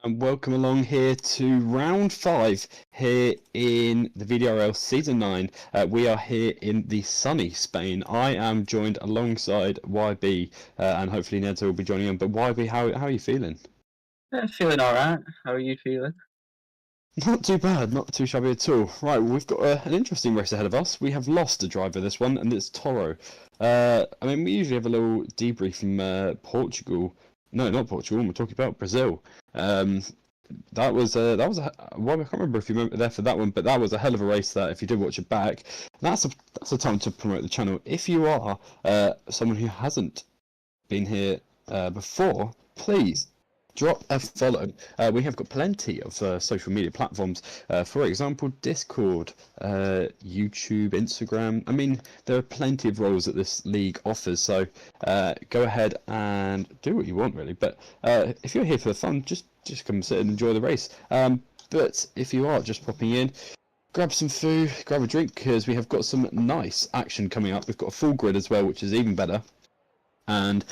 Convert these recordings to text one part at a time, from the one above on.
And welcome along here to round 5 here in the VDRL Season 9. We are here in the sunny Spain. I am joined alongside YB, and hopefully Nedzo will be joining in. But YB, how are you feeling? Feeling alright. How are you feeling? Not too bad, not too shabby at all. Right, we've got an interesting race ahead of us. We have lost a driver this one, and it's Toro. We usually have a little debrief from Portugal. No, not Portugal. We're talking about Brazil. That was well, I can't remember if you remember there for that one, but that was a hell of a race. That if you did watch it back, that's a time to promote the channel. If you are someone who hasn't been here before, please drop a follow. We have got plenty of social media platforms. For example, Discord, YouTube, Instagram. I mean, there are plenty of roles that this league offers. So go ahead and do what you want, really. But if you're here for the fun, just come sit and enjoy the race. But if you are just popping in, grab some food, grab a drink, because we have got some nice action coming up. We've got a full grid as well, which is even better. And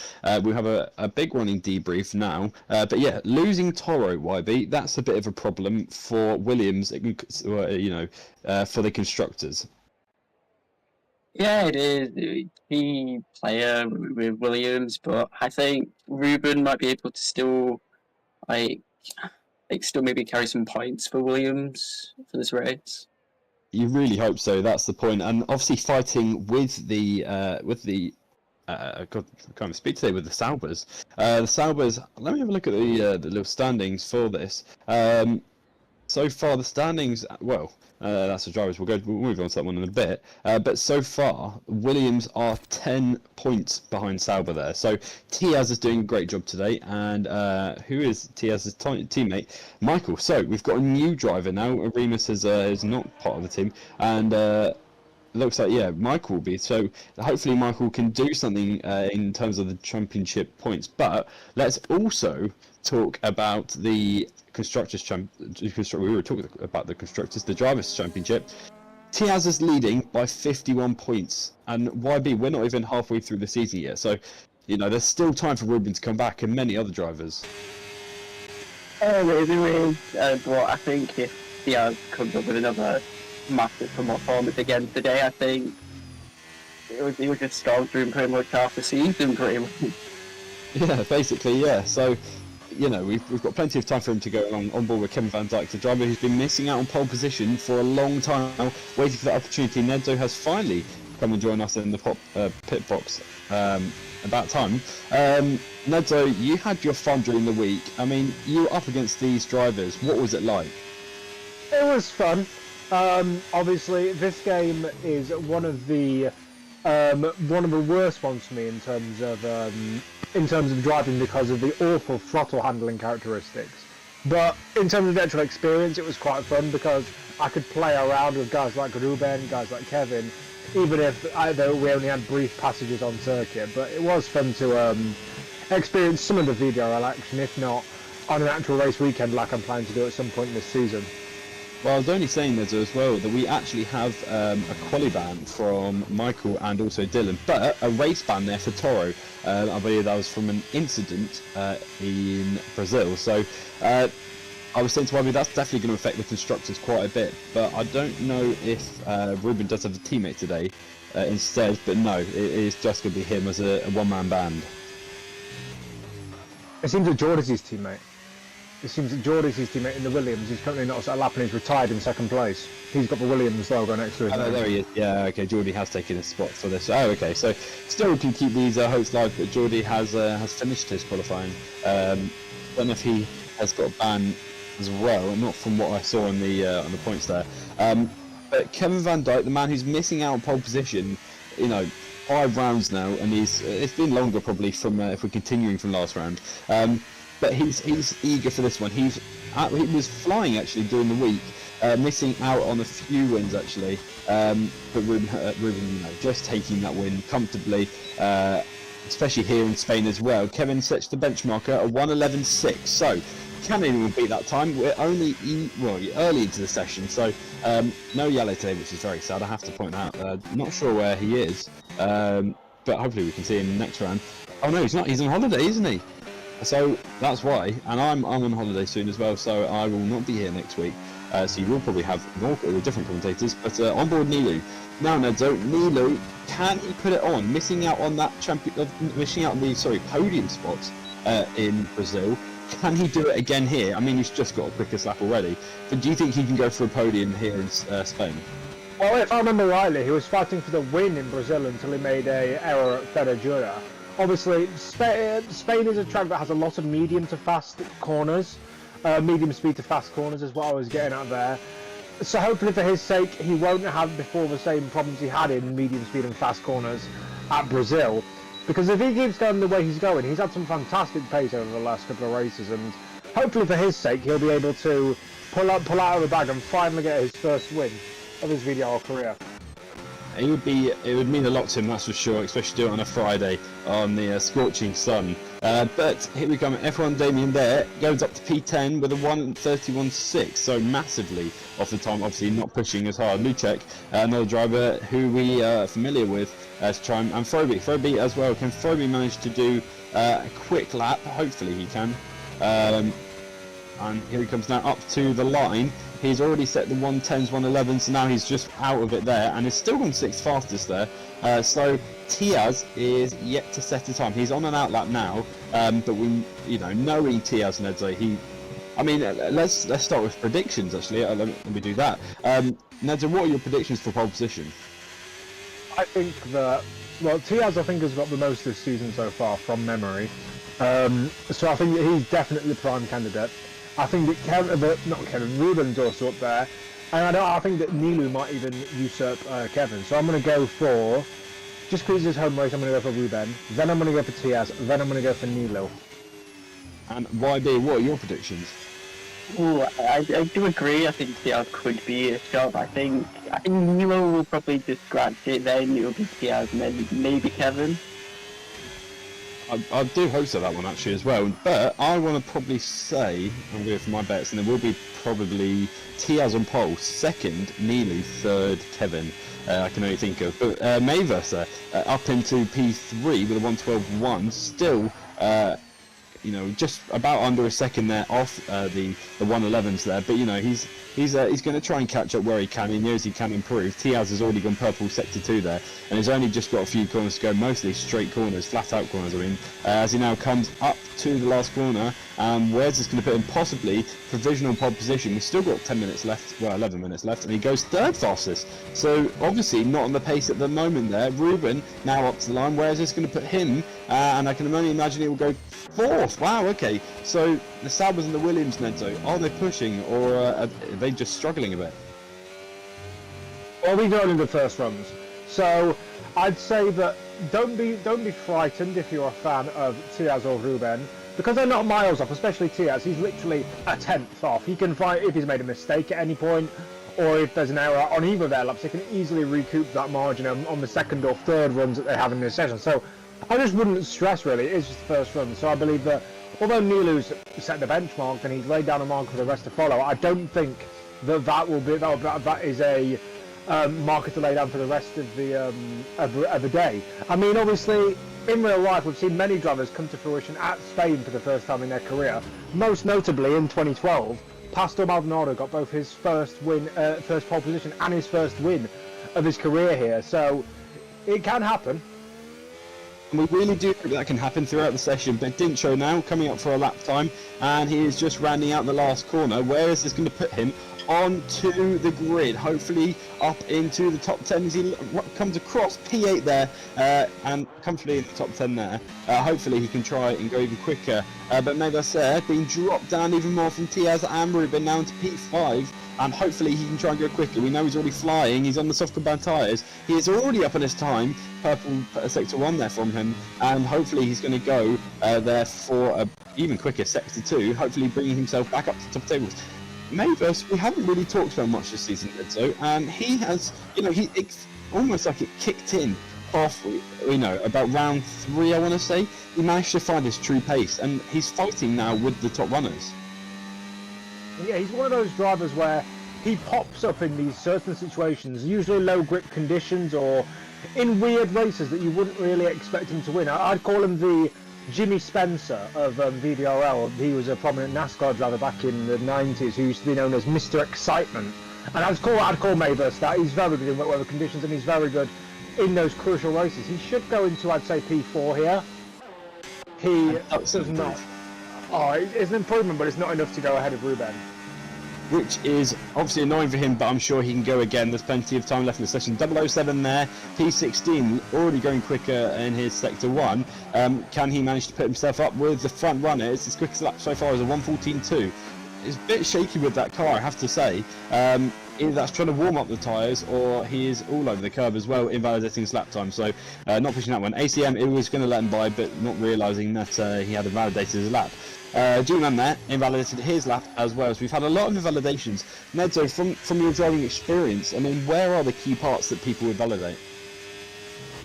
we have a big running debrief now. But yeah, losing Toro, YB, that's a bit of a problem for Williams, for the constructors. Yeah, it is. Key player with Williams, but I think Ruben might be able to still, still maybe carry some points for Williams for this race. You really hope so. That's the point. And obviously fighting with the I can't speak today with the Saubers. The Saubers. Let me have a look at the little standings for this. So far, the standings. Well, that's the drivers. We'll move on to that one in a bit. But so far, Williams are 10 points behind Sauber there. So Tiaz is doing a great job today, and who is Tiaz's teammate? Michael. So we've got a new driver now. Remus is not part of the team, and. Looks like, yeah, Michael will be. So hopefully Michael can do something in terms of the championship points. But let's also talk about the Constructors' We were talking about the Constructors, the Drivers' Championship. Tiaz is leading by 51 points. And YB, we're not even halfway through the season yet. So, there's still time for Ruben to come back and many other drivers. There is. But I think if Tiaz comes up with another massive performance again today, I think it would just start through pretty much half the season, pretty much. Yeah, basically, yeah. So, we've got plenty of time for him to go along on board with Kevin Van Dijk, the driver who's been missing out on pole position for a long time now, waiting for that opportunity. Nedzo has finally come and joined us in the pit box about time. Nedzo, you had your fun during the week. I mean, you were up against these drivers. What was it like? It was fun. Obviously, this game is one of the worst ones for me in terms of driving because of the awful throttle handling characteristics. But in terms of the actual experience, it was quite fun because I could play around with guys like Ruben, guys like Kevin, even if we only had brief passages on circuit. But it was fun to experience some of the VDRL action, if not on an actual race weekend like I'm planning to do at some point this season. Well, I was only saying there as well that we actually have a quali ban from Michael and also Dylan, but a race ban there for Toro. I believe that was from an incident in Brazil. So I was saying to YB, that's definitely going to affect the constructors quite a bit, but I don't know if Ruben does have a teammate today instead, but no, it is just going to be him as a one-man band. It seems that George is his teammate. It seems that Geordie's his teammate in the Williams. He's currently not set a lap and he's retired in second place. He's got the Williams logo next to him. Oh, there he is. Yeah, okay. Geordie has taken a spot for this. Oh, okay. So still can keep these hopes live, but Geordie has finished his qualifying. Don't know if he has got a ban as well. Not from what I saw on the points there. But Kevin Van Dijk, the man who's missing out on pole position, 5 rounds now, and it's been longer probably from if we're continuing from last round. But he's eager for this one. He was flying actually during the week, missing out on a few wins actually. But Ruben, just taking that win comfortably, especially here in Spain as well. Kevin sets the benchmark at a 1:11.6. So can anyone beat that time? We're only early into the session, so no yellow today, which is very sad. I have to point out. Not sure where he is, but hopefully we can see him next round. Oh no, he's not. He's on holiday, isn't he? So that's why, and I'm on holiday soon as well, so I will not be here next week. So you will probably have more different commentators, but on board Nilu. Now, Nedzo, Nilu, can he put it on? Missing out on that podium spots in Brazil. Can he do it again here? I mean, he's just got a quickest lap already, but do you think he can go for a podium here in Spain? Well, if I remember rightly, he was fighting for the win in Brazil until he made an error at Ferrajura. Obviously, Spain is a track that has a lot of medium to fast corners. Medium speed to fast corners is what I was getting at there. So hopefully for his sake, he won't have before the same problems he had in medium speed and fast corners at Brazil. Because if he keeps going the way he's going, he's had some fantastic pace over the last couple of races, and hopefully for his sake, he'll be able to pull out of the bag and finally get his first win of his VDRL career. It would mean a lot to him, that's for sure, especially do it on a Friday on the scorching sun. But here we come, F1 Damien there, goes up to P10 with a 1:31.6, so massively off the time, obviously not pushing as hard. Lucek, another driver who we are familiar with, to try and Froby as well. Can Froby manage to do a quick lap? Hopefully he can. And here he comes now up to the line. He's already set the 110s, 111s, so now he's just out of it there, and he's still on 6th fastest there. So Tiaz is yet to set a time. He's on an outlap now, but we, knowing Tiaz and Nedzo, let's start with predictions actually. Let me do that. Nedzo, what are your predictions for pole position? I think that, Tiaz I think has got the most this season so far from memory. So I think that he's definitely the prime candidate. I think that Ruben's also up there, and I think that Nilu might even usurp Kevin. So I'm going to go for, just because it's his home race, I'm going to go for Ruben. Then I'm going to go for Tiaz. Then I'm going to go for Nilu. And YB, what are your predictions? Ooh, I do agree. I think Tiaz could be a shot. I think Nilu will probably just scratch it. Then it'll be Tiaz, and then maybe Kevin. I do hope so, that one actually as well, but I want to probably say, I'm going for my bets, and there will be probably Tiaz on pole, second Nilu, third Kevin, I can only think of, but Mavis up into P3 with a 1:12.1, still, just about under a second there off the 111s there, but he's going to try and catch up where he can. He knows he can improve. Tiaz has already gone purple sector 2 there, and he's only just got a few corners to go, mostly straight corners, flat out corners, as he now comes up to the last corner. Where's this going to put him? Possibly provisional pole position. We've still got 10 minutes left, 11 minutes left, and he goes third fastest. So obviously not on the pace at the moment there. Ruben now up to the line. Where is this going to put him? And I can only imagine he will go fourth. Wow, okay. So the Saubers and the Williams, Nedzo, are they pushing, or are they just struggling a bit? Well, we're going into the first runs, so I'd say that don't be frightened if you're a fan of Tiaz or Ruben, because they're not miles off, especially Tiaz. He's literally a 10th off. He can fight if he's made a mistake at any point, or if there's an error on either of their laps, they can easily recoup that margin on the second or third runs that they have in this session. So I just wouldn't stress, really. It's just the first run. So I believe that although Nilu's set the benchmark and he's laid down a mark for the rest to follow, I don't think that is a marker to lay down for the rest of the day. I mean, obviously, in real life, we've seen many drivers come to fruition at Spain for the first time in their career. Most notably, in 2012, Pastor Maldonado got both his first pole position and his first win of his career here. So it can happen. And we really do hope that can happen throughout the session, but it didn't show now, coming up for a lap time, and he is just rounding out the last corner. Where is this going to put him? Onto the grid, hopefully up into the top 10 as he comes across P8 there, and comfortably in the top 10 there. Hopefully he can try and go even quicker, but maybe I said being dropped down even more from Tiaz and Ruben now into P5, and hopefully he can try and go quicker. We know he's already flying, he's on the soft compound tyres, he is already up on his time, purple sector 1 there from him, and hopefully he's going to go there for a even quicker sector 2, hopefully bringing himself back up to the top tables. Mavis, we haven't really talked about much this season, Edzo, and he has, it's almost like it kicked in halfway, about round 3, I want to say. He managed to find his true pace, and he's fighting now with the top runners. Yeah, he's one of those drivers where he pops up in these certain situations, usually low grip conditions or in weird races that you wouldn't really expect him to win. I'd call him the Jimmy Spencer of VDRL, he was a prominent NASCAR driver back in the 90s who used to be known as Mr. Excitement. And I'd call Mayverse that. He's very good in wet weather conditions and he's very good in those crucial races. He should go into, I'd say, P4 here. He does not. Oh, it's an improvement, but it's not enough to go ahead of Ruben. Which is obviously annoying for him, but I'm sure he can go again. There's plenty of time left in the session. 007 there, P16 already going quicker in his sector 1. Can he manage to put himself up with the front runner? It's his quickest lap so far is a 1:14.2. It's a bit shaky with that car, I have to say. Either that's trying to warm up the tyres or he is all over the curb as well, invalidating his lap time. So not pushing that one. ACM, it was going to let him by, but not realising that he had invalidated his lap. G-Man there invalidated his lap as well. So we've had a lot of invalidations. Nedzo, from your driving experience, I mean, where are the key parts that people invalidate?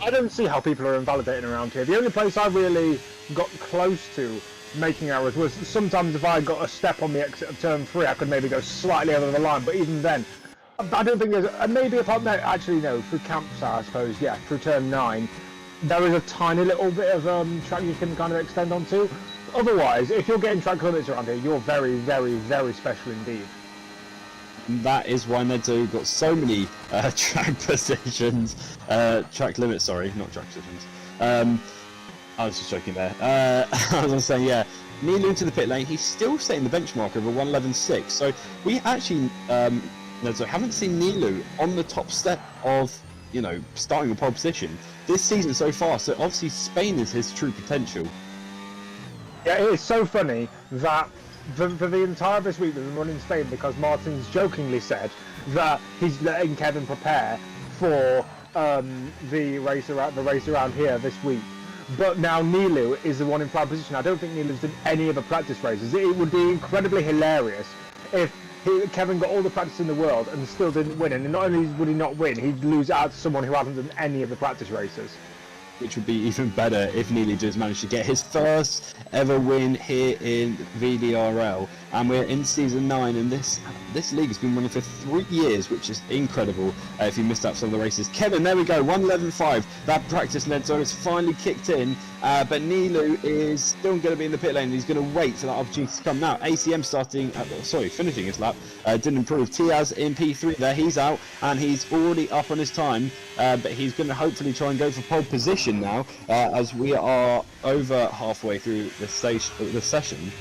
I don't see how people are invalidating around here. The only place I really got close to making errors was sometimes if I got a step on the exit of turn 3, I could maybe go slightly over the line, but even then, I don't think there's maybe if I'm actually no through campsite, I suppose, yeah, through turn 9, there is a tiny little bit of track you can kind of extend onto. Otherwise, if you're getting track limits around here, you're very, very, very special indeed. That is why Nedzo got so many track positions, track limits, sorry, not track positions. I was just joking there. I was saying, yeah, Nilu to the pit lane, he's still setting the benchmark of a 1:11.6. So we actually, Nedzo, haven't seen Nilu on the top step of, you know, starting a pole position this season so far. So obviously Spain is his true potential. Yeah, it is so funny that for the entire this week we've been running Spain because Martin's jokingly said that he's letting Kevin prepare for the race around here this week. But now Nilu is the one in prime position. I don't think Nilu's done any other practice races. It would be incredibly hilarious if Kevin got all the practice in the world and still didn't win. And not only would he not win, he'd lose out to someone who hasn't done any of the practice races. Which would be even better if Neely just managed to get his first ever win here in VDRL. And we're in season 9, and this league has been running for 3 years, which is incredible. If you missed out some of the races, Kevin, there we go, 1:11.5. That practice Nedzo has finally kicked in, but Nilu is still going to be in the pit lane. He's going to wait for that opportunity to come. Now ACM finishing his lap, didn't improve. Tiaz in P3 there, he's out, and he's already up on his time, but he's going to hopefully try and go for pole position now, as we are over halfway through the session.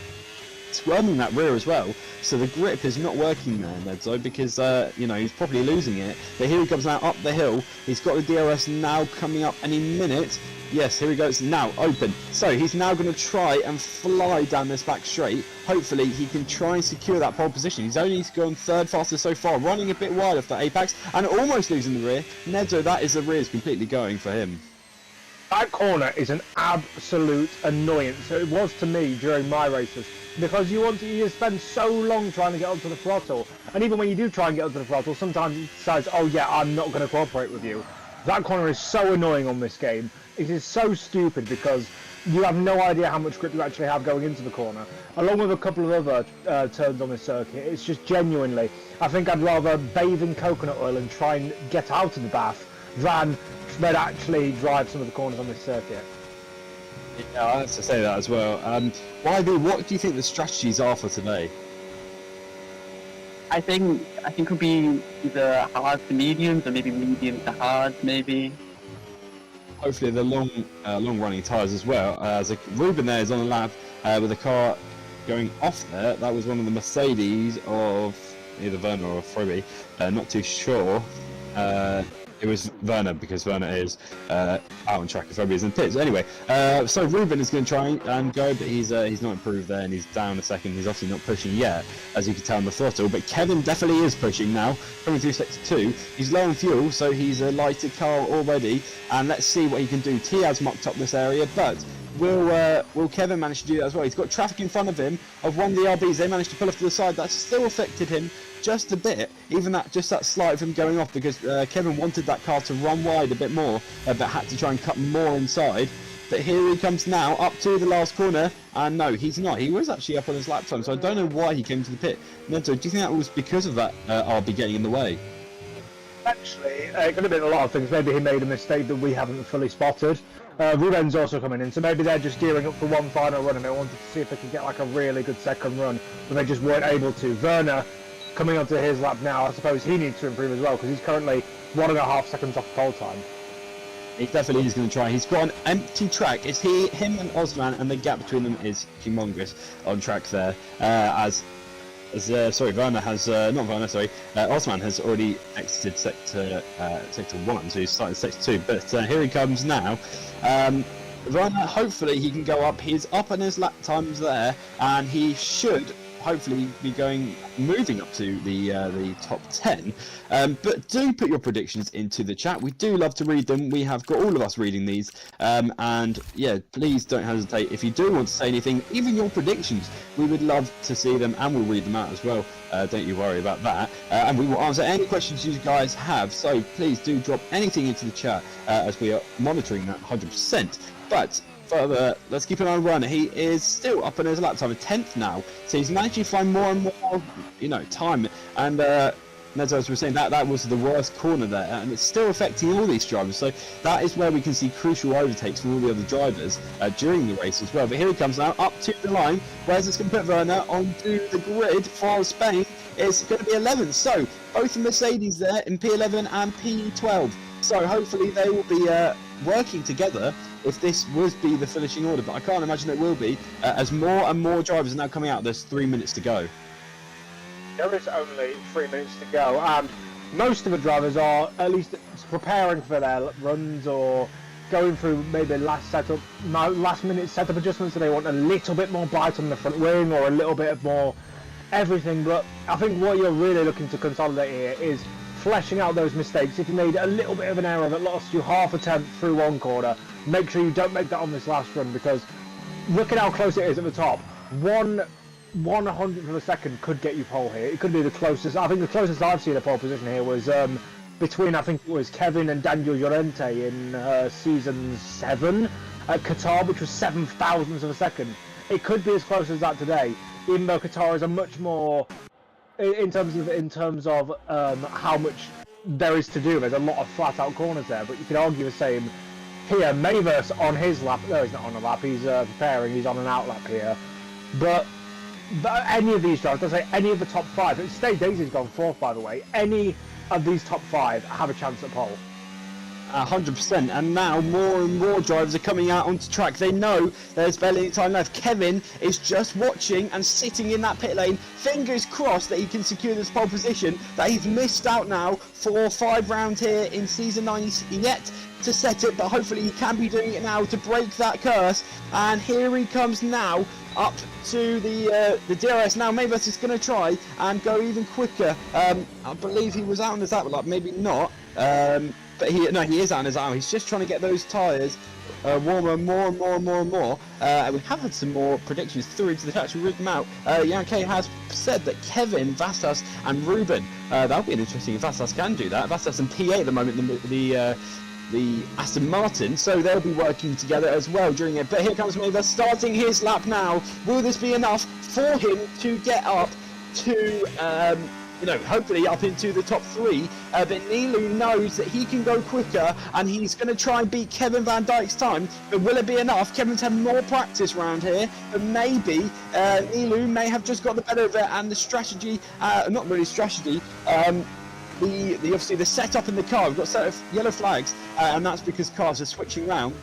Squirming that rear as well, so the grip is not working there, Nedzo, because you know, he's probably losing it. But here he comes now up the hill. He's got the DRS now coming up any minute. Yes, here he goes now, open. So he's now going to try and fly down this back straight. Hopefully he can try and secure that pole position. He's only gone 3rd fastest so far, running a bit wide off that apex and almost losing the rear. Nedzo, that is the rear is completely going for him. That corner is an absolute annoyance. It was to me during my races, because you spend so long trying to get onto the throttle, and even when you do try and get onto the throttle, sometimes it decides, oh yeah, I'm not going to cooperate with you. That corner is so annoying on this game. It is so stupid because you have no idea how much grip you actually have going into the corner. Along with a couple of other turns on this circuit, it's just genuinely, I think I'd rather bathe in coconut oil and try and get out of the bath than actually drive some of the corners on this circuit. Yeah, I have to say that as well. YB, what do you think the strategies are for today? I think it would be either hard to mediums or maybe medium to hard, maybe. Hopefully the long running tyres as well. As Ruben there is on the lap with the car going off there. That was one of the Mercedes of either Werner or Froby. Not too sure. It was Werner, because Werner is out on track, if everybody's in the pits. Anyway, so Ruben is going to try and go, but he's not improved there, and he's down a second. He's obviously not pushing yet, as you can tell on the throttle. But Kevin definitely is pushing now, coming through sector 2. He's low on fuel, so he's a lighter car already, and let's see what he can do. Tiaz mucked up this area, but will Kevin manage to do that as well? He's got traffic in front of him of one of the RBs. They managed to pull off to the side. That's still affected him just a bit, even that slight of him going off, because Kevin wanted that car to run wide a bit more, but had to try and cut more inside. But here he comes now up to the last corner, and no, he's not. He was actually up on his lap time, so I don't know why he came to the pit. Neto, do you think that was because of that RB getting in the way? Potentially, it could have been a lot of things. Maybe he made a mistake that we haven't fully spotted. Ruben's also coming in, so maybe they're just gearing up for one final run and they wanted to see if they could get like a really good second run, but they just weren't able to. Werner coming onto his lap now, I suppose he needs to improve as well because he's currently 1.5 seconds off pole time. He definitely is going to try. He's got an empty track. It's him and Osman, and the gap between them is humongous on track there. Werner has Osman has already exited sector 1, so he's starting sector 2. But here he comes now. Werner, hopefully he can go up. He's up on his lap times there, and he should hopefully be moving up to the top 10. But do put your predictions into the chat. We do love to read them. We have got all of us reading these, and yeah, please don't hesitate. If you do want to say anything, even your predictions, we would love to see them, and we'll read them out as well. Don't you worry about that. And we will answer any questions you guys have. So please do drop anything into the chat, as we are monitoring that 100%. But further, let's keep an eye on Werner. He is still up on his lap time, 10th now, so he's managed to find more and more, time. And as I was saying, that was the worst corner there, and it's still affecting all these drivers. So that is where we can see crucial overtakes from all the other drivers during the race as well. But here he comes now, up to the line. Where's this going to put Werner onto the grid for Spain? It's going to be 11th. So both the Mercedes there in P11 and P12. So hopefully they will be working together if this would be the finishing order, but I can't imagine it will be, as more and more drivers are now coming out. There's 3 minutes to go. There is only 3 minutes to go, and most of the drivers are at least preparing for their runs or going through maybe last minute setup adjustments, so they want a little bit more bite on the front wing or a little bit of more everything. But I think what you're really looking to consolidate here is fleshing out those mistakes. If you made a little bit of an error that lost you half a tenth through one corner, make sure you don't make that on this last run, because look at how close it is at the top. 1/100th of a second could get you pole here. It could be the closest. I think the closest I've seen a pole position here was between, I think it was Kevin and Daniel Llorente in season 7 at Qatar, which was 7,000ths of a second. It could be as close as that today, even though Qatar is a much more, in terms of how much there is to do. There's a lot of flat out corners there, but you could argue the same here. Mavis on his lap. No, he's not on a lap. He's preparing. He's on an out lap here. But any of these drivers, let's say any of the top 5. Stay Daisy's gone 4th, by the way. Any of these top 5 have a chance at pole. 100%, and now more and more drivers are coming out onto track. They know there's barely any time left. Kevin is just watching and sitting in that pit lane, fingers crossed that he can secure this pole position, that he's missed out now 4 or 5 rounds here in season 9. He's yet to set it, but hopefully he can be doing it now to break that curse. And here he comes now up to the DRS. Now Mavis is going to try and go even quicker. I believe he was out on his lap, like maybe not. But he is out on his lap. He's just trying to get those tyres warmer more and more. And we have had some more predictions through into the chat. We'll read them out. Yankee has said that Kevin, Vastas and Ruben, that'll be interesting if Vastas can do that. Vastas and TA at the moment, the Aston Martin, so they'll be working together as well during it. But here comes Mavis starting his lap now. Will this be enough for him to get up to hopefully up into the top 3, but Nilu knows that he can go quicker, and he's going to try and beat Kevin Van Dijk's time. But will it be enough? Kevin's had more practice round here, but maybe Nilu may have just got the better of it, and the strategy, not really strategy, obviously the setup in the car, we've got a set of yellow flags, and that's because cars are switching round.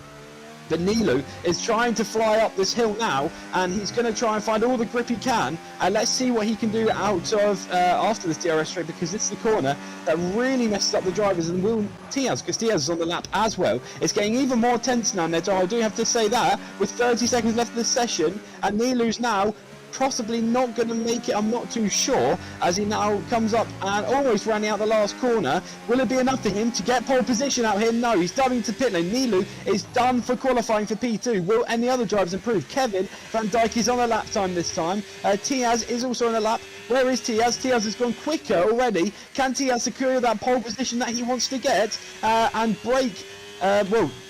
But Nilu is trying to fly up this hill now, and he's going to try and find all the grip he can. And let's see what he can do out of after this DRS straight, because this is the corner that really messes up the drivers, and will Tiaz, because Tiaz is on the lap as well. It's getting even more tense now, Ned. I do have to say that, with 30 seconds left of the session, and Nilu's now possibly not going to make it, I'm not too sure, as he now comes up and almost running out the last corner. Will it be enough for him to get pole position out here? No, he's diving to pit lane. Nilu is done for qualifying for P2. Will any other drivers improve? Kevin Van Dijk is on a lap time this time. Tiaz is also on a lap. Where is Tiaz? Tiaz has gone quicker already. Can Tiaz secure that pole position that he wants to get and break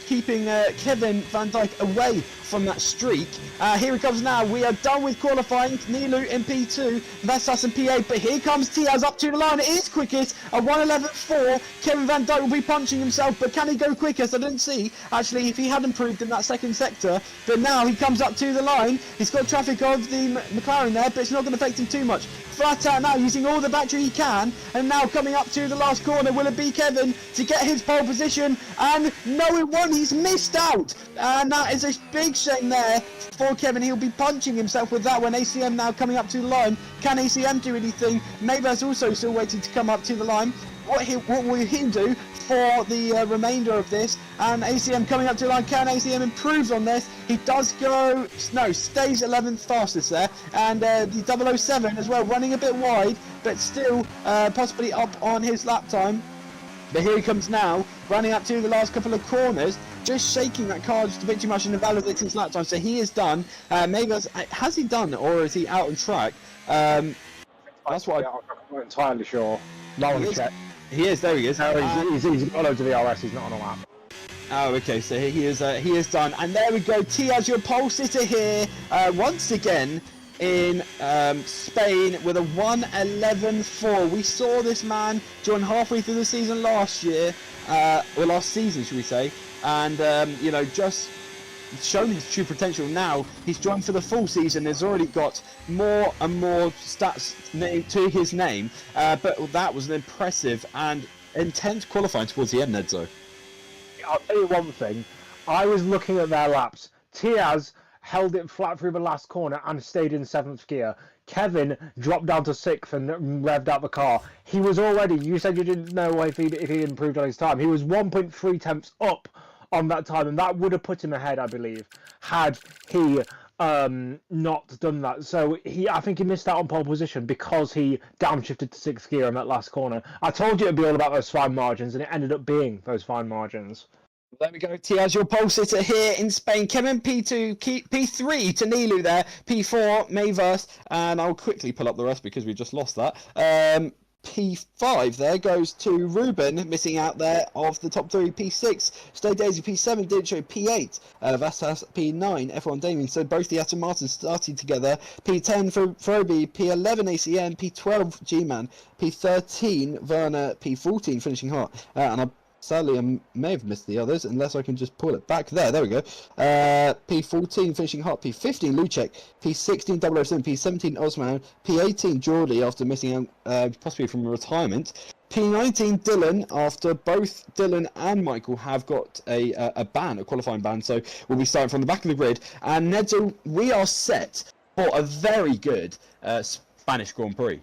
keeping Kevin Van Dijk away from that streak. Here he comes now. We are done with qualifying. Nilu in P2, Vestas in P8, but here comes Tiaz up to the line. It is quickest, a 1:11.4. Kevin Van Dijk will be punching himself, but can he go quickest? I didn't see, actually, if he had improved in that second sector, but now he comes up to the line. He's got traffic of the McLaren there, but it's not going to affect him too much. Flat out now, using all the battery he can, and now coming up to the last corner. Will it be Kevin to get his pole position? And no, it won't. He's missed out, and that is a big shame there for Kevin. He'll be punching himself with that one. ACM now coming up to the line. Can ACM do anything? Maver's also still waiting to come up to the line. What will he do for the remainder of this? And ACM coming up to the line. Can ACM improve on this? He does go, no, stays 11th fastest there. And the 007 as well, running a bit wide, but still possibly up on his lap time. But here he comes now, running up to the last couple of corners, just shaking that car just a bit too much and invalidating his lap time. So he is done. Maver's, has he done, or is he out on track? That's what I'm not entirely sure. No one checked. He is, there he is. No, he's got loads of VRS, he's not on a lap. Oh, okay, so he is done. And there we go, Tiaz, your pole sitter here, once again in Spain with a 1:11.4. We saw this man join halfway through the season last year, or last season, should we say, and, you know, just shown his true potential. Now he's joined for the full season, has already got more and more stats to his name, but that was an impressive and intense qualifying towards the end, Nedzo. I'll tell you one thing, I was looking at their laps. Tiaz held it flat through the last corner and stayed in 7th gear. Kevin dropped down to 6th and revved out the car. He was already, you said you didn't know if he improved on his time, he was 1.3 tenths up on that time, and that would have put him ahead, I believe, had he not done that. So I think he missed out on pole position because he downshifted to 6th gear in that last corner. I told you it'd be all about those fine margins, and it ended up being those fine margins. There we go, Tiaz, your pole sitter here in Spain. Kevin P2, P3 to Nilu there, P4 Mayverse, and I'll quickly pull up the rest because we just lost that. P5 there goes to Ruben, missing out there of the top 3. P6, Stay Daisy, P7, Ditcho, P8, Vastas, P9, F1 Damien. So both the Aston Martins starting together. P10 for Froby, P11 ACM, P12 G-Man, P13 Werner, P14 finishing hot. Sadly, I may have missed the others, unless I can just pull it back. There we go. P14 finishing hot, P15 Lucek, P16 007, P17 Osman, P18 Geordie after missing out possibly from retirement. P19 Dylan, after both Dylan and Michael have got a ban, a qualifying ban, so we'll be starting from the back of the grid. And Nedzo, we are set for a very good Spanish Grand Prix.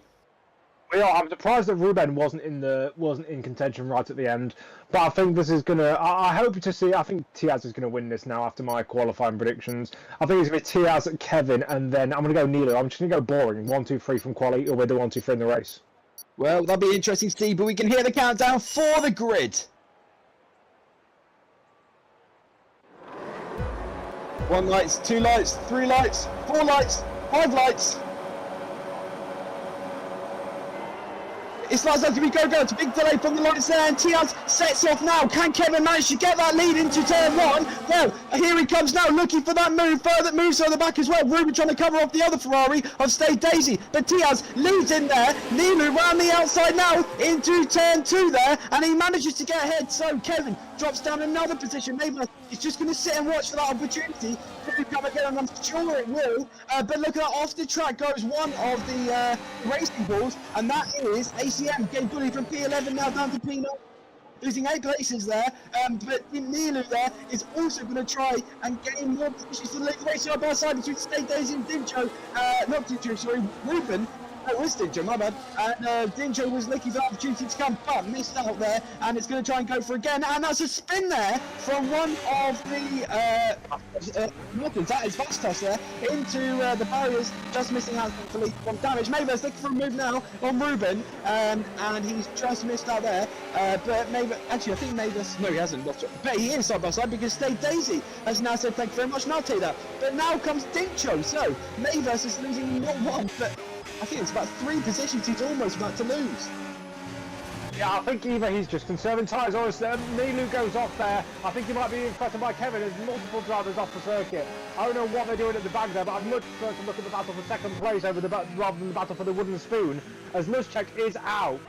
I'm surprised that Ruben wasn't in contention right at the end, but I think this is gonna. I hope to see. I think Tiaz is gonna win this now after my qualifying predictions. I think it's gonna be Tiaz, Kevin, and then I'm gonna go Nilo. I'm just gonna go boring. 1, 2, 3 from quali, or we'll do 1, 2, 3 in the race. Well, that'll be interesting to see, but we can hear the countdown for the grid. 1 lights, 2 lights, 3 lights, 4 lights, 5 lights. It's like that, we go, it's a big delay from the lights there, and Tiaz sets off now. Can Kevin manage to get that lead into turn 1? Well, here he comes now, looking for that move, further moves on the back as well. Ruben trying to cover off the other Ferrari of Stay Daisy, but Tiaz leads in there. Nilu round the outside now into turn 2 there, and he manages to get ahead. So Kevin drops down another position. Maybe he's just going to sit and watch for that opportunity to come again, and I'm sure it will. But look at that, off the track goes one of the racing balls, and that is ACM getting bullied from P11 now down to P9. Losing 8 places there, but Nilu there is also going to try and gain more positions to the lead race side by side between Stay Daisy and Dincho. Not Dincho, sorry, Ruben. It was Dincho, my bad. And Dincho was looking for the opportunity to come, but missed out there, and it's going to try and go for again. And that's a spin there from one of the Morgans. That is Vastas there into the barriers, just missing out thankfully from damage. Maver's looking for a move now on Ruben, and he's just missed out there. But Maver, actually, I think Maver's, no, he hasn't lost it, but he is side by side because Stay Daisy has now said thank you very much, and I'll take that. But now comes Dincho, so Maver's is losing not one, but I think it's about 3 positions he's almost about to lose. Yeah, I think either he's just conserving tyres or Nilu goes off there. I think he might be being threatened by Kevin. There's multiple drivers off the circuit. I don't know what they're doing at the back there, but I'd much prefer to look at the battle for second place rather than the battle for the wooden spoon, as Luschek is out,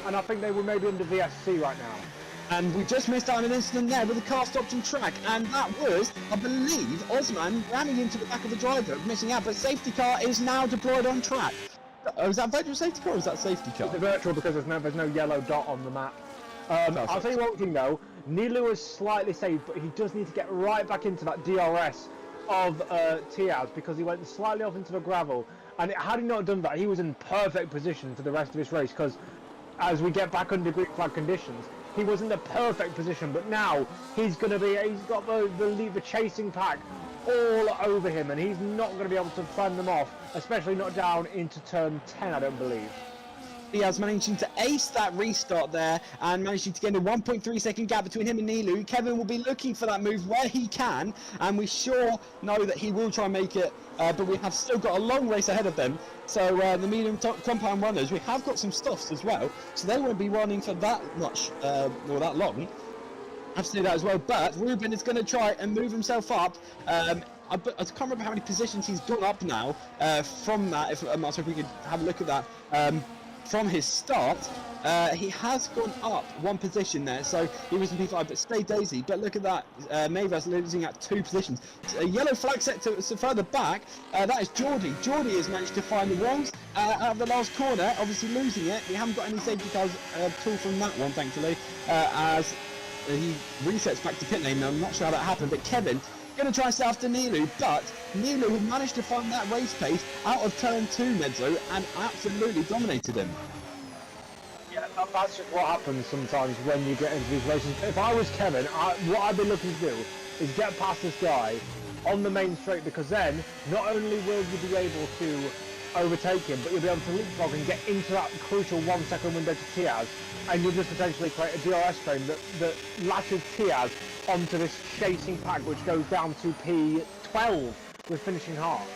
and I think they were maybe under VSC right now. And we just missed out on an incident there with the car stopped on track, and that was, I believe, Osman ramming into the back of the driver, missing out, but safety car is now deployed on track. Oh, is that virtual safety car or is that safety car? It's a virtual because there's no yellow dot on the map. I'll tell you one thing though, Nilu is slightly safe, but he does need to get right back into that DRS of Tiaz because he went slightly off into the gravel, and had he not done that, he was in perfect position for the rest of his race, because as we get back under green flag conditions, he was in the perfect position, but now he's got the chasing pack all over him, and he's not going to be able to fend them off, especially not down into turn 10, I don't believe. Diaz managing to ace that restart there and managing to get a 1.3 second gap between him and Nilu. Kevin will be looking for that move where he can, and we sure know that he will try and make it, but we have still got a long race ahead of them. So the medium compound runners, we have got some stuffs as well, so they won't be running for that much or that long. I have to do that as well, but Ruben is going to try and move himself up. I can't remember how many positions he's gone up now from that. If we could have a look at that. From his start, he has gone up one position there, so he was in P5, but stay Daisy. But look at that, Mavis losing at 2 positions. A yellow flag set to further back, that is Geordie. Geordie has managed to find the wrongs out of the last corner, obviously losing it. We haven't got any safety cars at all from that one, thankfully, as he resets back to pit lane. Now, I'm not sure how that happened, but Kevin going to try and stay after Nilu, but Nilu had managed to find that race pace out of turn 2, Mezzo, and absolutely dominated him. Yeah, that's just what happens sometimes when you get into these races. If I was Kevin, what I'd be looking to do is get past this guy on the main straight, because then not only will you be able to overtake him, but you'll be able to leapfrog and get into that crucial 1 second window to Tiaz, and you'll just potentially create a DRS train that latches Tiaz onto this chasing pack, which goes down to P12 with finishing half.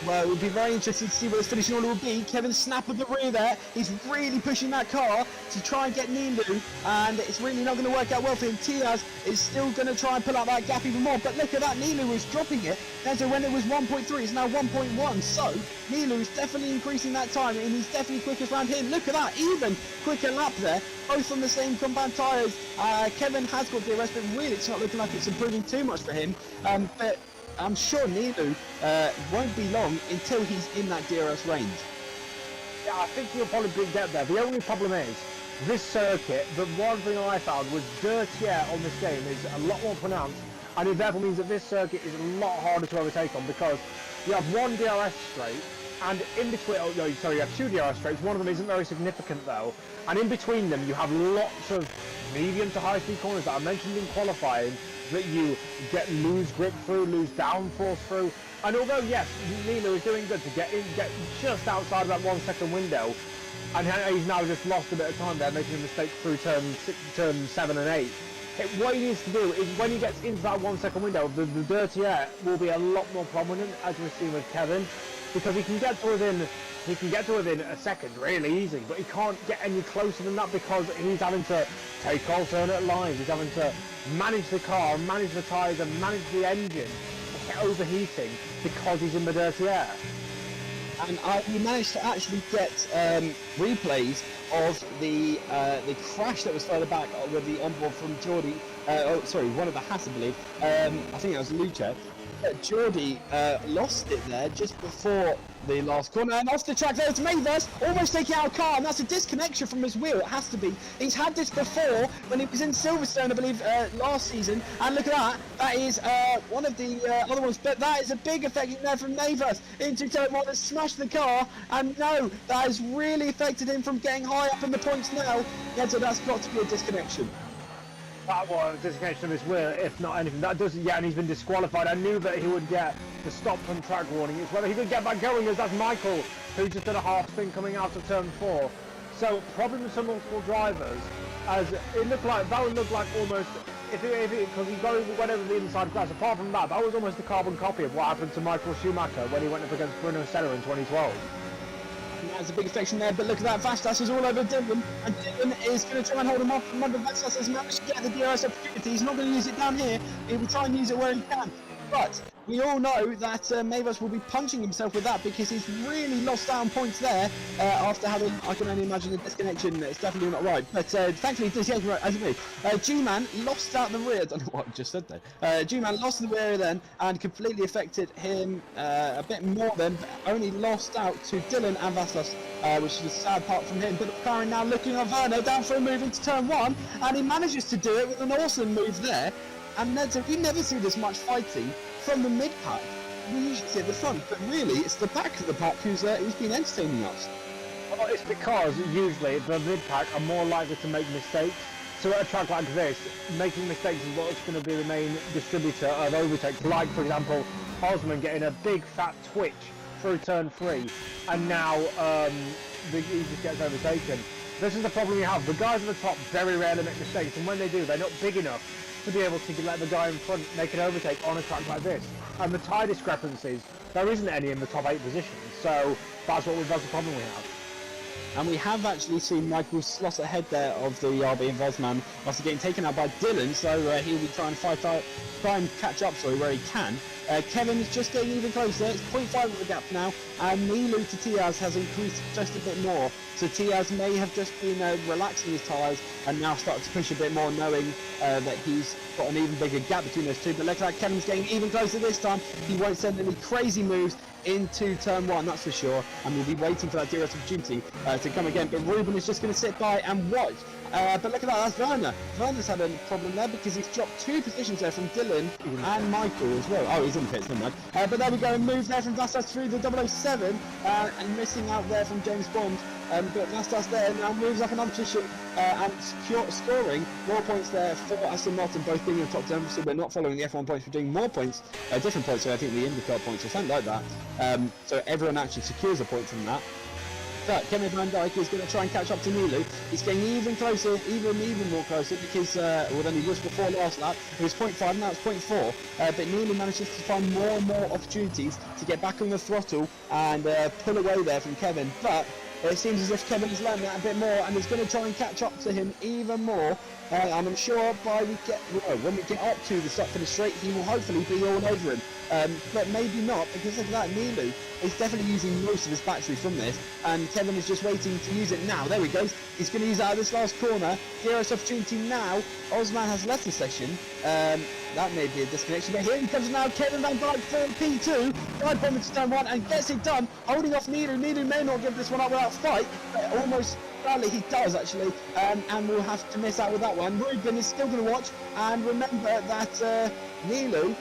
Well, it would be very interesting to see what his finishing order will be. Kevin snap of the rear there. He's really pushing that car to try and get Nilu, and it's really not going to work out well for him. Tiaz is still going to try and pull out that gap even more, but look at that, Nilu was dropping it. And so when it was 1.3, it's now 1.1, so Nilu is definitely increasing that time, and he's definitely quickest around here. Look at that, even quicker lap there, both on the same compound tyres. Kevin has got DRS, but really it's not looking like it's improving too much for him, but I'm sure Nilu won't be long until he's in that DRS range. Yeah, I think he'll probably get there. The only problem is, this circuit, the one thing I found was dirt air on this game is a lot more pronounced, and it therefore means that this circuit is a lot harder to overtake on, because you have one DRS straight, and in between, you have 2 DRS straights, one of them isn't very significant though, and in between them you have lots of medium to high speed corners that I mentioned in qualifying, that you lose grip through, lose downforce through, and although yes, Nilu is doing good to get just outside of that 1 second window, and he's now just lost a bit of time there, making a mistake through turn 7 and 8. What he needs to do is, when he gets into that 1 second window, the dirty air will be a lot more prominent, as we've seen with Kevin, because he can get to within a second really easy, but he can't get any closer than that because he's having to take alternate lines, he's having to manage the car, manage the tyres and manage the engine, get overheating because he's in the dirty air. And we managed to actually get replays of the crash that was further back with the onboard from Geordie. One of the Haas, I believe. I think it was Lucha. Geordie lost it there just before the last corner, and off the track there it's Mavis almost taking out a car, and that's a disconnection from his wheel. It has to be. He's had this before when he was in Silverstone, I believe, last season, and look at that, that is one of the other ones, but that is a big effect in there from Mavis into turn 1 that smashed the car, and no, that has really affected him from getting high up in the points now. Yeah, so that's got to be a disconnection. That was a disconnection of his wheel, if not anything. That doesn't yet, and he's been disqualified. I knew that he would get the stop from track warning. It's whether he could get back going, as that's Michael, who just did a half spin coming out of turn 4. So problems for multiple drivers, as it looked like, that would look like almost, because he went over the inside glass. Apart from that, that was almost a carbon copy of what happened to Michael Schumacher when he went up against Bruno Senna in 2012. has a big section there, but look at that, Vastas is all over Dylan, and Dylan is going to try and hold him off. Remember, Vastas has managed to get the DRS opportunity. He's not going to use it down here. He will try and use it where he can. But we all know that Mavis will be punching himself with that because he's really lost out on points there after having, I can only imagine, a disconnection. It's definitely not right. But thankfully, this is right, as it may. G-Man lost out the rear. I don't know what I just said there. G-Man lost the rear then and completely affected him a bit more than, but only lost out to Dylan and Vaslas, which is a sad part from him. But Karen now looking at Werner down for a move into turn 1, and he manages to do it with an awesome move there. And we never see this much fighting from the mid-pack. We usually see at the front, but really it's the back of the pack who's been entertaining us. Well, it's because usually the mid-pack are more likely to make mistakes. So at a track like this, making mistakes is what's going to be the main distributor of overtakes. Like, for example, Osman getting a big fat twitch through turn 3, and now he just gets overtaken. This is the problem you have. The guys at the top very rarely make mistakes, and when they do, they're not big enough to be able to let the guy in front make an overtake on a track like this. And the tyre discrepancies, there isn't any in the top 8 positions, so that's the problem we have. And we have actually seen Michael slot ahead there of the RB and Vosman after getting taken out by Dylan, so he'll be trying to try and catch up where he can. Kevin is just getting even closer. It's 0.5 of the gap now, and Nilu to Tiaz has increased just a bit more. So Tiaz may have just been relaxing his tyres and now started to push a bit more, knowing that he's got an even bigger gap between those two. But looks like Kevin's getting even closer this time. He won't send any crazy moves into turn 1, that's for sure, and we'll be waiting for that DRS opportunity to come again. But Ruben is just going to sit by and watch. But look at that, that's Werner. Werner's had a problem there because he's dropped 2 positions there from Dylan and Michael as well. Oh, he's in the pits, never mind. But there we go, move there from Vastas through the 007 and missing out there from James Bond. But Vastas there now moves up another position and scoring more points there for Aston Martin, both being in the top 10. So we're not following the F1 points, we're doing more points, different points, so I think the IndyCar points or something like that. So everyone actually secures a point from that. But Kevin Van Dijk is going to try and catch up to Nilu. He's getting even closer, even more closer, because than he was before last lap. It was 0.5, now it's 0.4. But Nilu manages to find more and more opportunities to get back on the throttle and pull away there from Kevin. But it seems as if Kevin has learned that a bit more and is going to try and catch up to him even more. And I'm sure when we get up to the start finish straight, he will hopefully be all over him. But maybe not, because look at that, Nilu is definitely using most of his battery from this, and Kevin is just waiting to use it now. There he goes. He's going to use it out of this last corner. DRS opportunity now. Osman has left the section. That may be a disconnection, but here he comes now. Kevin Van Dijk for P2. 5 bomb into turn 1 and gets it done. Holding off Nilu. Nilu may not give this one up without fight, but almost sadly he does actually, and we'll have to miss out with that one. Ruben is still going to watch, and remember that Nilu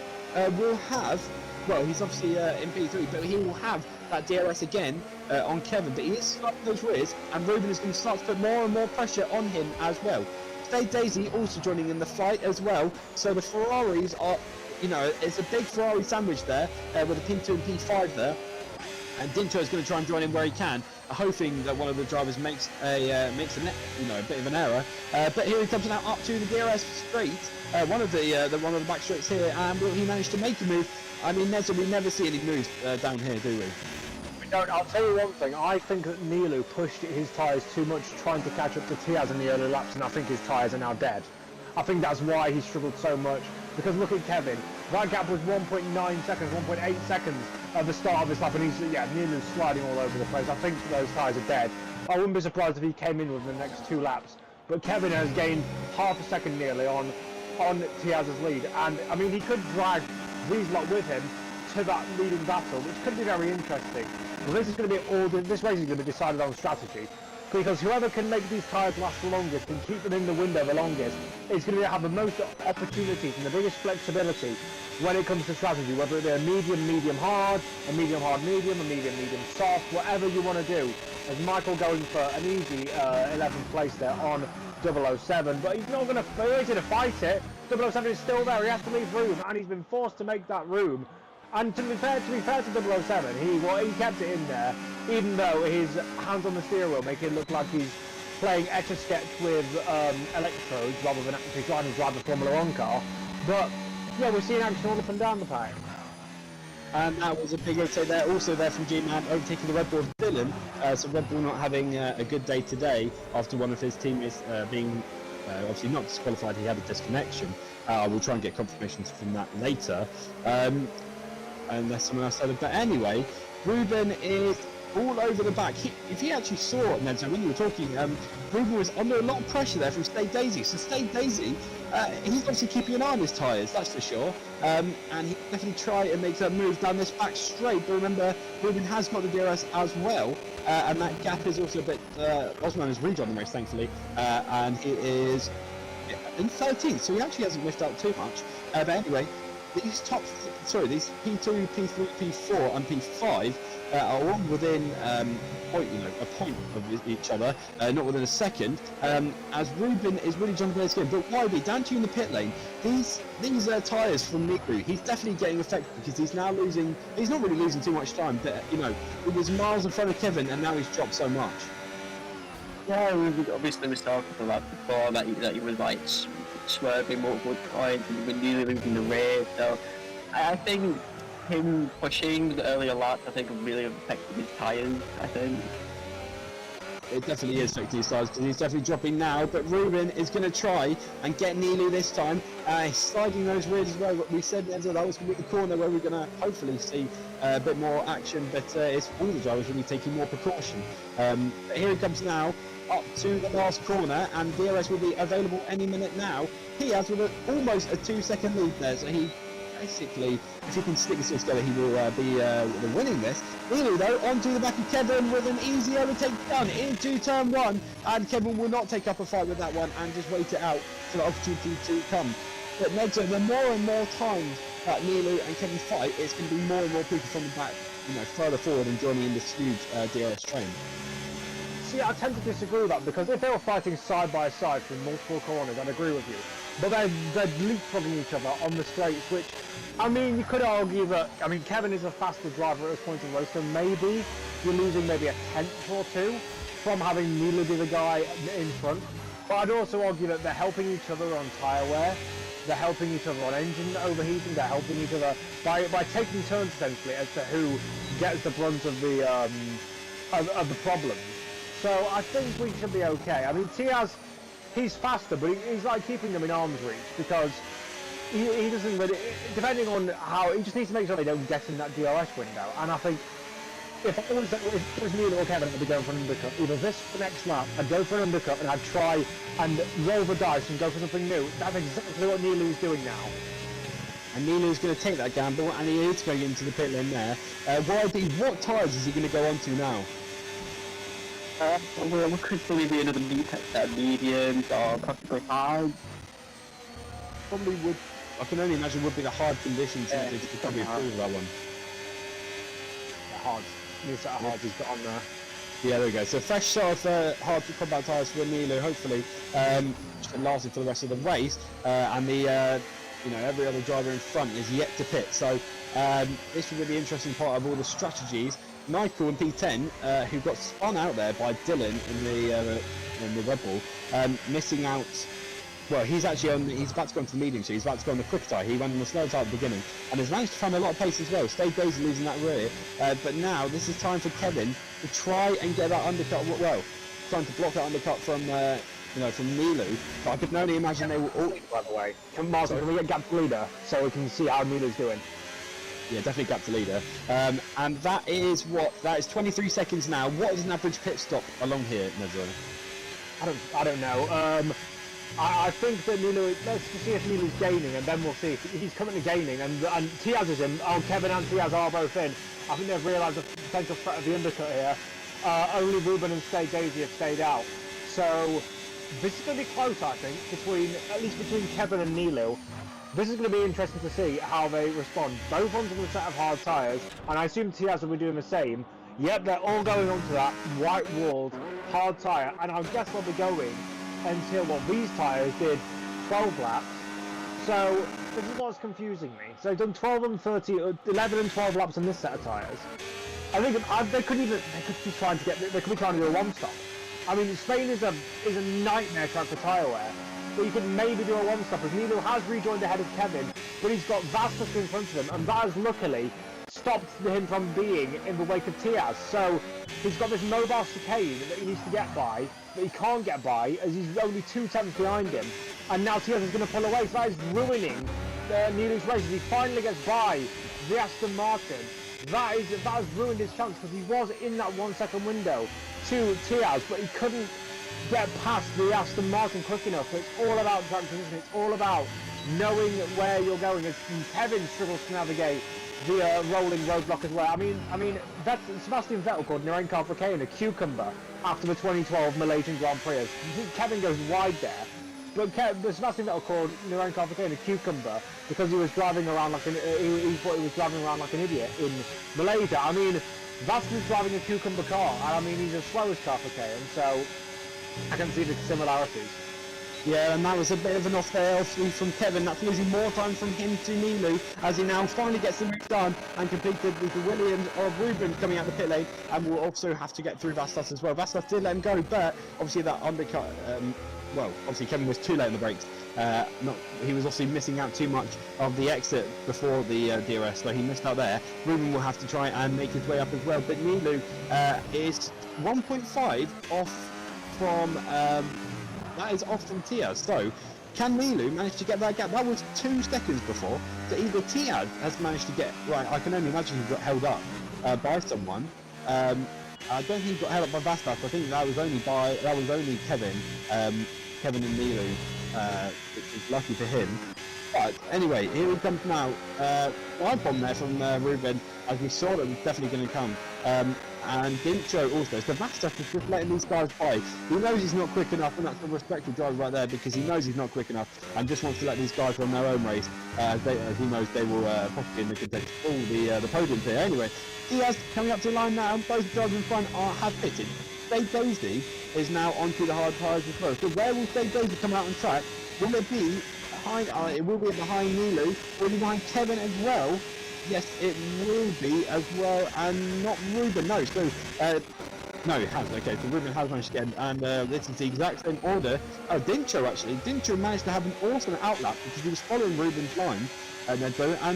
will have, well, he's obviously in P3, but he will have that DRS again on Kevin, but he is sliding those rears, and Ruben is going to start to put more and more pressure on him as well. Stay Daisy also joining in the fight as well, so the Ferraris are, it's a big Ferrari sandwich there with a P2 and P5 there, and Dinto is going to try and join in where he can, hoping that one of the drivers makes a bit of an error. But here he comes now up to the DRS straight, one of the back straights here, and will he manage to make a move? I mean, Neza, we never see any moves down here, do we? We don't. I'll tell you one thing. I think that Nilu pushed his tyres too much trying to catch up to Tiaz in the early laps, and I think his tyres are now dead. I think that's why he struggled so much. Because look at Kevin. That gap was 1.9 seconds, 1.8 seconds at the start of this lap, and he's, Nilu's sliding all over the place. I think those tyres are dead. I wouldn't be surprised if he came in within the next 2 laps. But Kevin has gained half a second nearly on Tiaz's lead, and I mean, he could drag these lot with him to that leading battle, which could be very interesting. But this is going to be this race is going to be decided on strategy, because whoever can make these tyres last the longest and keep them in the window the longest is going to have the most opportunities and the biggest flexibility when it comes to strategy, whether it be a medium hard, a medium hard medium, a medium soft, whatever you want to do. As Michael going for an easy 11th place there on 007, but he's not going to fight it. 007 is still there, he has to leave room, and he's been forced to make that room. And to be fair to 007, he kept it in there, even though his hands on the steering wheel make it look like he's playing Etch-a-Sketch with electrodes rather than actually trying to drive a Formula 1 car. But yeah, we're seeing action all up and down the pack. and that was a big overtake there. Also there from G-Man, overtaking the Red Bull of Dylan. So Red Bull not having a good day today after one of his teammates being obviously not disqualified. He had a disconnection. We'll try and get confirmations from that later. Unless someone else said it. But anyway, Ruben is all over the back. If he actually saw Nedzo when you were talking, Ruben was under a lot of pressure there from Stay Daisy. So Stay Daisy, he's obviously keeping an eye on his tyres, that's for sure. And he definitely try and make that move down this back straight. But remember, Ruben has got the DRS as well, and that gap is also a bit. Osman has redone the race, thankfully, and he is in 13th, so he actually hasn't missed out too much. But anyway, these these P2, P3, P4, and P5 are all within a point of each other, not within a second. As Ruben is really jumping this game, but YB down to you in the pit lane. These tyres from Niku, he's definitely getting affected because he's now losing. He's not really losing too much time, but he was miles in front of Kevin, and now he's dropped so much. Yeah, obviously we talked about before that he was like swerving multiple times and we nearly losing the race. So I think him pushing the earlier laps, I think, really affected his tyres. I think it definitely is affecting his tyres because he's definitely dropping now. But Ruben is going to try and get Nilu this time. He's sliding those rears as well. What we said that was going to be the corner where we're going to hopefully see a bit more action. But it's all the drivers really taking more precaution. But here he comes now, up to the last corner, and DRS will be available any minute now. He has with almost a 2-second lead there, so he basically, if he can stick his together, he will be winning this. Nilu though, onto the back of Kevin with an easy overtake done into turn 1, and Kevin will not take up a fight with that one and just wait it out for the opportunity to come. But Nedzo, the more and more times that Nilu and Kevin fight, it's going to be more and more people from the back, further forward and joining in this huge DRS train. See, I tend to disagree with that because if they were fighting side by side through multiple corners, I'd agree with you. But they're leapfrogging each other on the straights, which, you could argue that, Kevin is a faster driver at this point in the race, so maybe you're losing maybe a tenth or two from having Nilu be the guy in front. But I'd also argue that they're helping each other on tyre wear, they're helping each other on engine overheating, they're helping each other by taking turns essentially as to who gets the brunt of the problems. So I think we should be okay. Tiaz, he's faster, but he's like keeping them in arm's reach because he doesn't really, depending on how, he just needs to make sure they don't get in that DRS window. And I think if it was me or Kevin, I'd be going for an undercut. Either this for next lap, I'd go for an undercut and I'd try and roll the dice and go for something new. That's exactly what Nilu's doing now. And Nilu's going to take that gamble, and he is going into the pit lane there. YB, what tyres is he going to go on to now? Well, could probably be another mediums or possibly hard. Probably would. I can only imagine would be the hard conditions to probably improve that one. The hard. New set of hards he's got on there. Yeah, there we go. So fresh set of hard combat tyres for Nilu, hopefully, lasting for the rest of the race. And the every other driver in front is yet to pit. So this will be the interesting part of all the strategies. Michael in P10, who got spun out there by Dylan in the Red Bull, missing out. Well, he's about to go into the medium, so he's about to go on the quick tyre. He went on the slow tyre at the beginning, and has managed to find a lot of pace as well. Stayed Daisy losing that rear, but now this is time for Kevin to try and get that undercut. Well, trying to block that undercut from Nilu. But I can only imagine they will all. By the way, can we get gap to leader so we can see how Nilu's doing? Yeah, definitely gap to leader. And that is 23 seconds now. What is an average pit stop along here, Nedzo? I don't know. I think that Nilu, let's just see if Nilu's gaining, and then we'll see if he's currently gaining, and Tiaz is in. Kevin and Tiaz are both in. I think they've realised the potential threat of the undercut here. Only Ruben and Stay Daisy have stayed out. So this is going to be close, I think, at least between Kevin and Nilu. This is going to be interesting to see how they respond. Both onto the set of hard tyres, and I assume Tiaz will be doing the same. Yep, they're all going onto that white-walled hard tyre, and I guess they'll be going until these tyres did 12 laps. So this is what's confusing me. So they've done 11 and 12 laps on this set of tyres. I think they could be trying to do a one-stop. Spain is a nightmare track for tyre wear. But you could maybe do a one-stop as Nilu has rejoined ahead of Kevin, but he's got Vastas in front of him, and that has luckily stopped him from being in the wake of Tiaz. So he's got this mobile chicane that he needs to get by, but he can't get by as he's only 2 tenths behind him. And now Tiaz is going to pull away, so that is ruining Nilou's race as he finally gets by the Aston Martin. That has ruined his chance because he was in that 1 second window to Tiaz, but he couldn't get past the Aston Martin quick enough. It's all about track position. It's all about knowing where you're going. As Kevin struggles to navigate the rolling roadblock as well. I mean, Sebastian Vettel called Narain Carvacane a cucumber after the 2012 Malaysian Grand Prix. Kevin goes wide there, but Sebastian Vettel called Narain Carvacane a cucumber because he was driving around like he thought he was driving around like an idiot in Malaysia. I mean, Vasquez driving a cucumber car, and I mean he's as slow as Carvacane, so I can see the similarities. Yeah, and that was a bit of an off-tail from Kevin. That's losing more time from him to Nilou as he now finally gets the race done and completed with the Williams of Ruben coming out the pit lane, and will also have to get through Vastas as well. Vastas did let him go, but obviously that undercut, well, obviously Kevin was too late in the brakes. He was obviously missing out too much of the exit before the DRS, so he missed out there. Ruben will have to try and make his way up as well, but Nilou is 1.5 off from that is off from Tiaz. So can Nilou manage to get that gap? That was 2 seconds before. So either Tiaz has managed to get right. I can only imagine he got held up by someone. I don't think he got held up by Vastas. I think that was only Kevin, Kevin and Nilou, which is lucky for him. But anyway, here he comes now. Wide bomb there from Ruben, as we saw that was definitely going to come. And Dintro also. So Vastas is just letting these guys by. He knows he's not quick enough, and that's a respectful driver right there because he knows he's not quick enough and just wants to let these guys run their own race. As he knows they will possibly in the contention for the podium here. Anyway, Diaz coming up to the line now. Both drivers in front have pitted. Dave Daisy is now onto the hard tyres as well. So where will Dave Daisy come out on track? Will it be behind? It will be behind Nilou. Will it be behind Kevin as well? Yes, it will be as well, and not Ruben. No, so no, it has. Okay, so Ruben has managed to get, and this is the exact same order. Dintro actually. Dintro managed to have an awesome outlap because he was following Ruben's line, and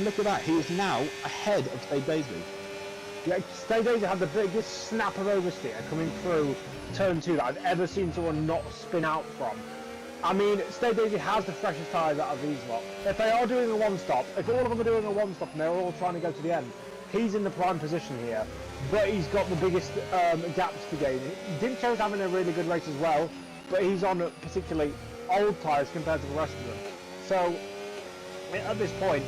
look at that. He is now ahead of Stay Daisy. Yeah, Stay Daisy had the biggest snap of oversteer coming through turn 2 that I've ever seen someone not spin out from. I mean, Stay Daisy has the freshest tyres out of these lot. If they are doing a one-stop, if all of them are doing a one-stop and they're all trying to go to the end, he's in the prime position here. But he's got the biggest gaps to gain. Dincho's having a really good race as well, but he's on particularly old tyres compared to the rest of them. So, at this point,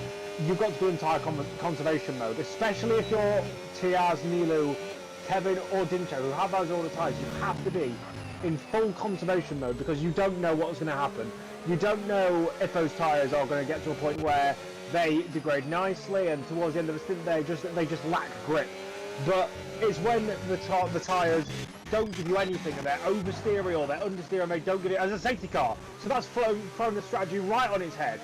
you've got to do entire conservation mode, especially if you're Tiaz, Nilou, Kevin or Dintro, who have those older tyres. You have to be in full conservation mode because you don't know what's going to happen. You don't know if those tyres are going to get to a point where they degrade nicely and towards the end of the stint they just lack grip. But it's when the tyres don't give you anything and they're oversteery or they're understeer and they don't get it as a safety car. So that's thrown the strategy right on its head.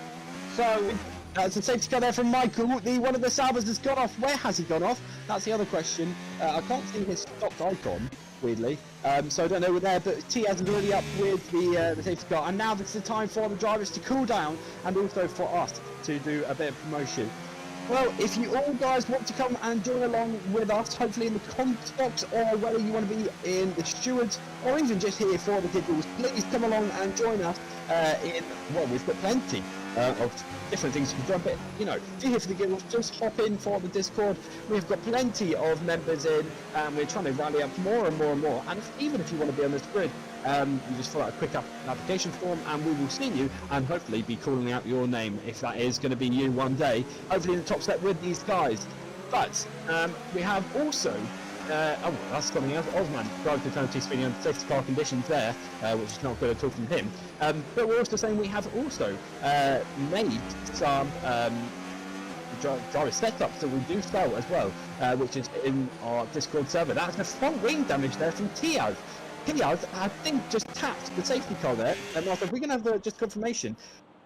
So it's a safety car there from Michael. One of the Sabers has gone off. Where has he gone off? That's the other question. I can't see his stopped icon, weirdly. So I don't know where there, but Tiaz is already up with the safety car. And now this is the time for the drivers to cool down and also for us to do a bit of promotion. Well, if you all guys want to come and join along with us, hopefully in the comments box, or whether you want to be in the stewards, or even just here for the giggles, please come along and join us we've got plenty of different things you can jump in. You know, if you're here for the giggles, just hop in for the Discord. We've got plenty of members in, and we're trying to rally up more and more and more. And even if you want to be on this grid, you just fill out a quick application form and we will see you and hopefully be calling out your name if that is going to be you one day, hopefully in the top step with these guys. But we have also that's something else. Osman drives the penalty speeding under safety car conditions there, which is not good at all from him. But we're also saying we have also made some driver setups that we do sell as well, which is in our Discord server. That's the front wing damage there from Tiaz. Tiaz, I think, just tapped the safety car there, and also if we can have just confirmation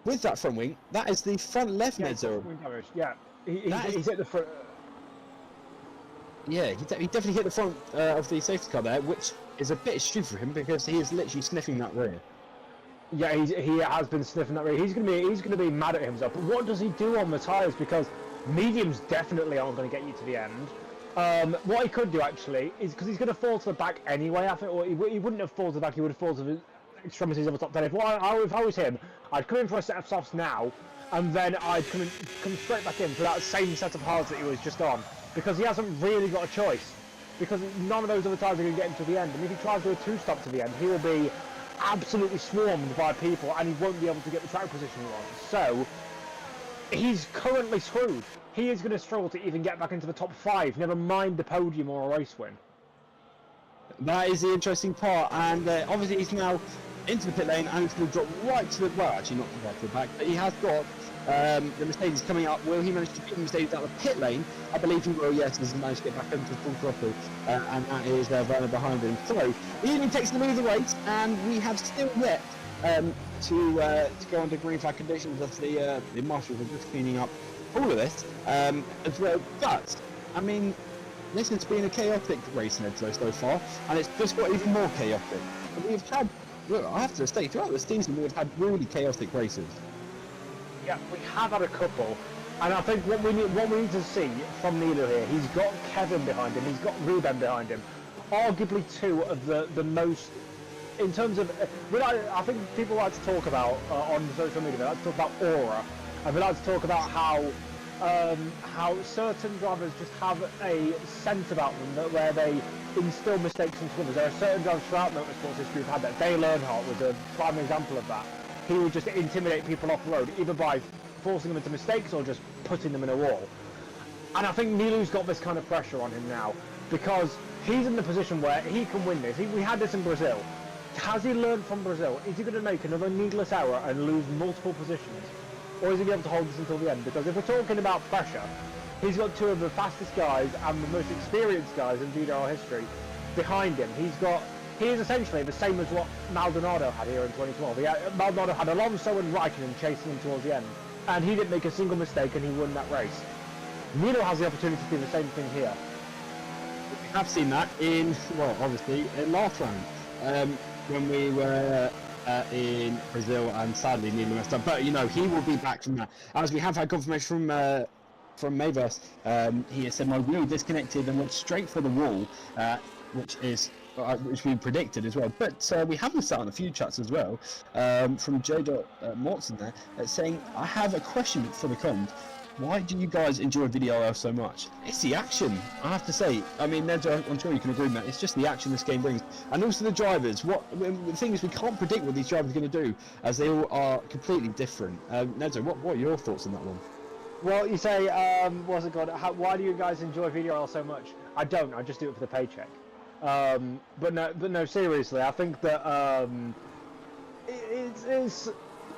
with that front wing, that is the front left mid-zero. Yeah, he's hit the front. Yeah, he definitely hit the front of the safety car there, which is a bit stupid for him because he is literally sniffing that rear. Yeah, he has been sniffing that rear. He's gonna be mad at himself. But what does he do on the tyres? Because Mediums definitely aren't going to get you to the end. What he could do actually is, because he's going to fall to the back anyway, I think, or he wouldn't have fallen to the back, he would have fallen to the extremities of the top 10. If I was him, I'd come in for a set of softs now, and then I'd come straight back in for that same set of hards that he was just on, because he hasn't really got a choice, because none of those other tires are going to get him to the end, and if he tries to do a two-stop to the end, he will be absolutely swarmed by people, and he won't be able to get the track position he wants. So he's currently screwed. He is going to struggle to even get back into the top 5, never mind the podium or a race win. That is the interesting part, and obviously he's now into the pit lane, and he's going to drop right to the, well, actually not right to the back, but he has got the Mercedes coming up. Will he manage to beat the Mercedes out of the pit lane? I believe he will, yes, he's managed to get back into full throttle, and that is Werner behind him. So, he even takes the lead of the race, and we have still yet to go under green flag conditions as the marshals are just cleaning up all of this as well. But I mean, this has been a chaotic race so far, and it's just got even more chaotic. We've had, look, I have to say, throughout the season we've had really chaotic races. Yeah, we have had a couple, and I think what we need to see from Nilo here, he's got Kevin behind him, he's got Ruben behind him, arguably two of the most. In terms of, I think people like to talk about on social media, they like to talk about aura, and they like to talk about how certain drivers just have a sense about them where they instill mistakes into others. There are certain drivers throughout motorsports history who've had that. Dale Earnhardt was a prime example of that. He would just intimidate people off the road, either by forcing them into mistakes or just putting them in a wall. And I think Nilou's got this kind of pressure on him now, because he's in the position where he can win this. We had this in Brazil. Has he learned from Brazil? Is he going to make another needless error and lose multiple positions? Or is he going to be able to hold this until the end? Because if we're talking about pressure, he's got two of the fastest guys and the most experienced guys in VDRL history behind him. He is essentially the same as what Maldonado had here in 2012. Maldonado had Alonso and Raikkonen chasing him towards the end, and he didn't make a single mistake and he won that race. Nilo has the opportunity to do the same thing here. We have seen that in, well, obviously, in last round. When we were in Brazil, and sadly Nilo messed up, but you know, he will be back from that, as we have had confirmation from Mayverse. He has said my wheel disconnected and went straight for the wall, which we predicted as well. But we have this out on a few chats as well, from J. Mortson there, saying, I have a question for the comms. Why do you guys enjoy VDRL so much? It's the action, I have to say. I mean, Nedzo, I'm sure you can agree with that. It's just the action this game brings. And also the drivers. The thing is, we can't predict what these drivers are going to do, as they all are completely different. Nedzo, what are your thoughts on that one? Well, you say, what's it called? Why do you guys enjoy VDRL so much? I don't. I just do it for the paycheck. But no, seriously, I think that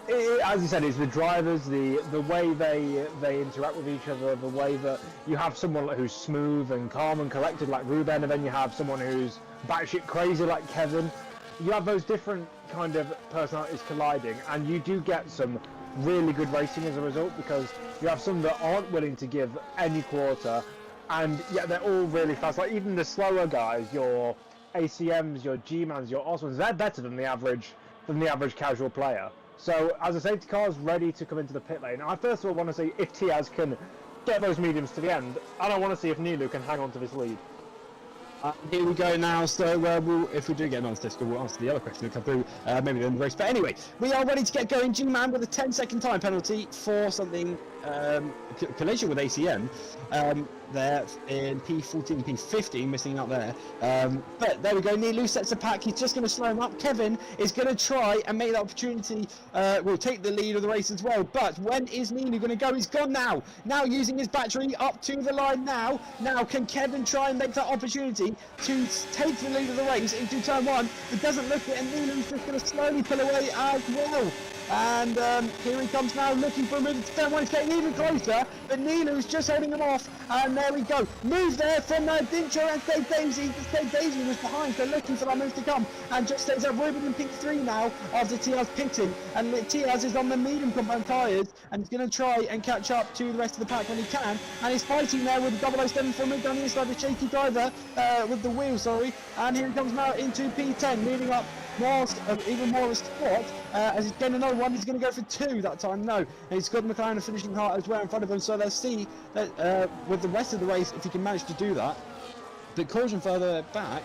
as you said, it's the drivers, the way they interact with each other, the way that you have someone who's smooth and calm and collected like Ruben, and then you have someone who's batshit crazy like Kevin. You have those different kind of personalities colliding, and you do get some really good racing as a result, because you have some that aren't willing to give any quarter, and yet they're all really fast. Like even the slower guys, your ACMs, your G-Mans, your Osmonds, they're better than the average casual player. So, as a safety car is ready to come into the pit lane, I first of all want to see if Tiaz can get those mediums to the end, and I want to see if Nilo can hang on to this lead. Here we go now, so if we do get an answer, we'll answer the other question that come through, maybe in the race. But anyway, we are ready to get going. G-Man with a 10-second time penalty for something, collision with ACM, there in P14, P15, missing out there. But there we go, Nilo sets a pack, he's just going to slow him up. Kevin is going to try and make that opportunity, will take the lead of the race as well. But when is Nilo going to go? He's gone now. Now using his battery up to the line now. Now can Kevin try and make that opportunity to take the lead of the race into turn one? It doesn't look it, and Nilo's just going to slowly pull away as well. And here he comes now, looking for a move to turn one. He's getting even closer, but Nilo's just holding him off. And there we go. Move there from Dincho and State Daisy. State Daisy was behind, so looking for that move to come. And just stays up Ruben in P3 now after Tiaz pitting. And Tiaz is on the medium compound tyres, and he's going to try and catch up to the rest of the pack when he can. And he's fighting there with the 007 for move down the inside, the shaky driver with the wheel, sorry. And here he comes now into P10, moving up even more of a spot as he's getting another one. He's going to go for 2 that time. No, and he's got McLaren finishing hard as well in front of him. So let's see that with the rest of the race if he can manage to do that. But caution further back.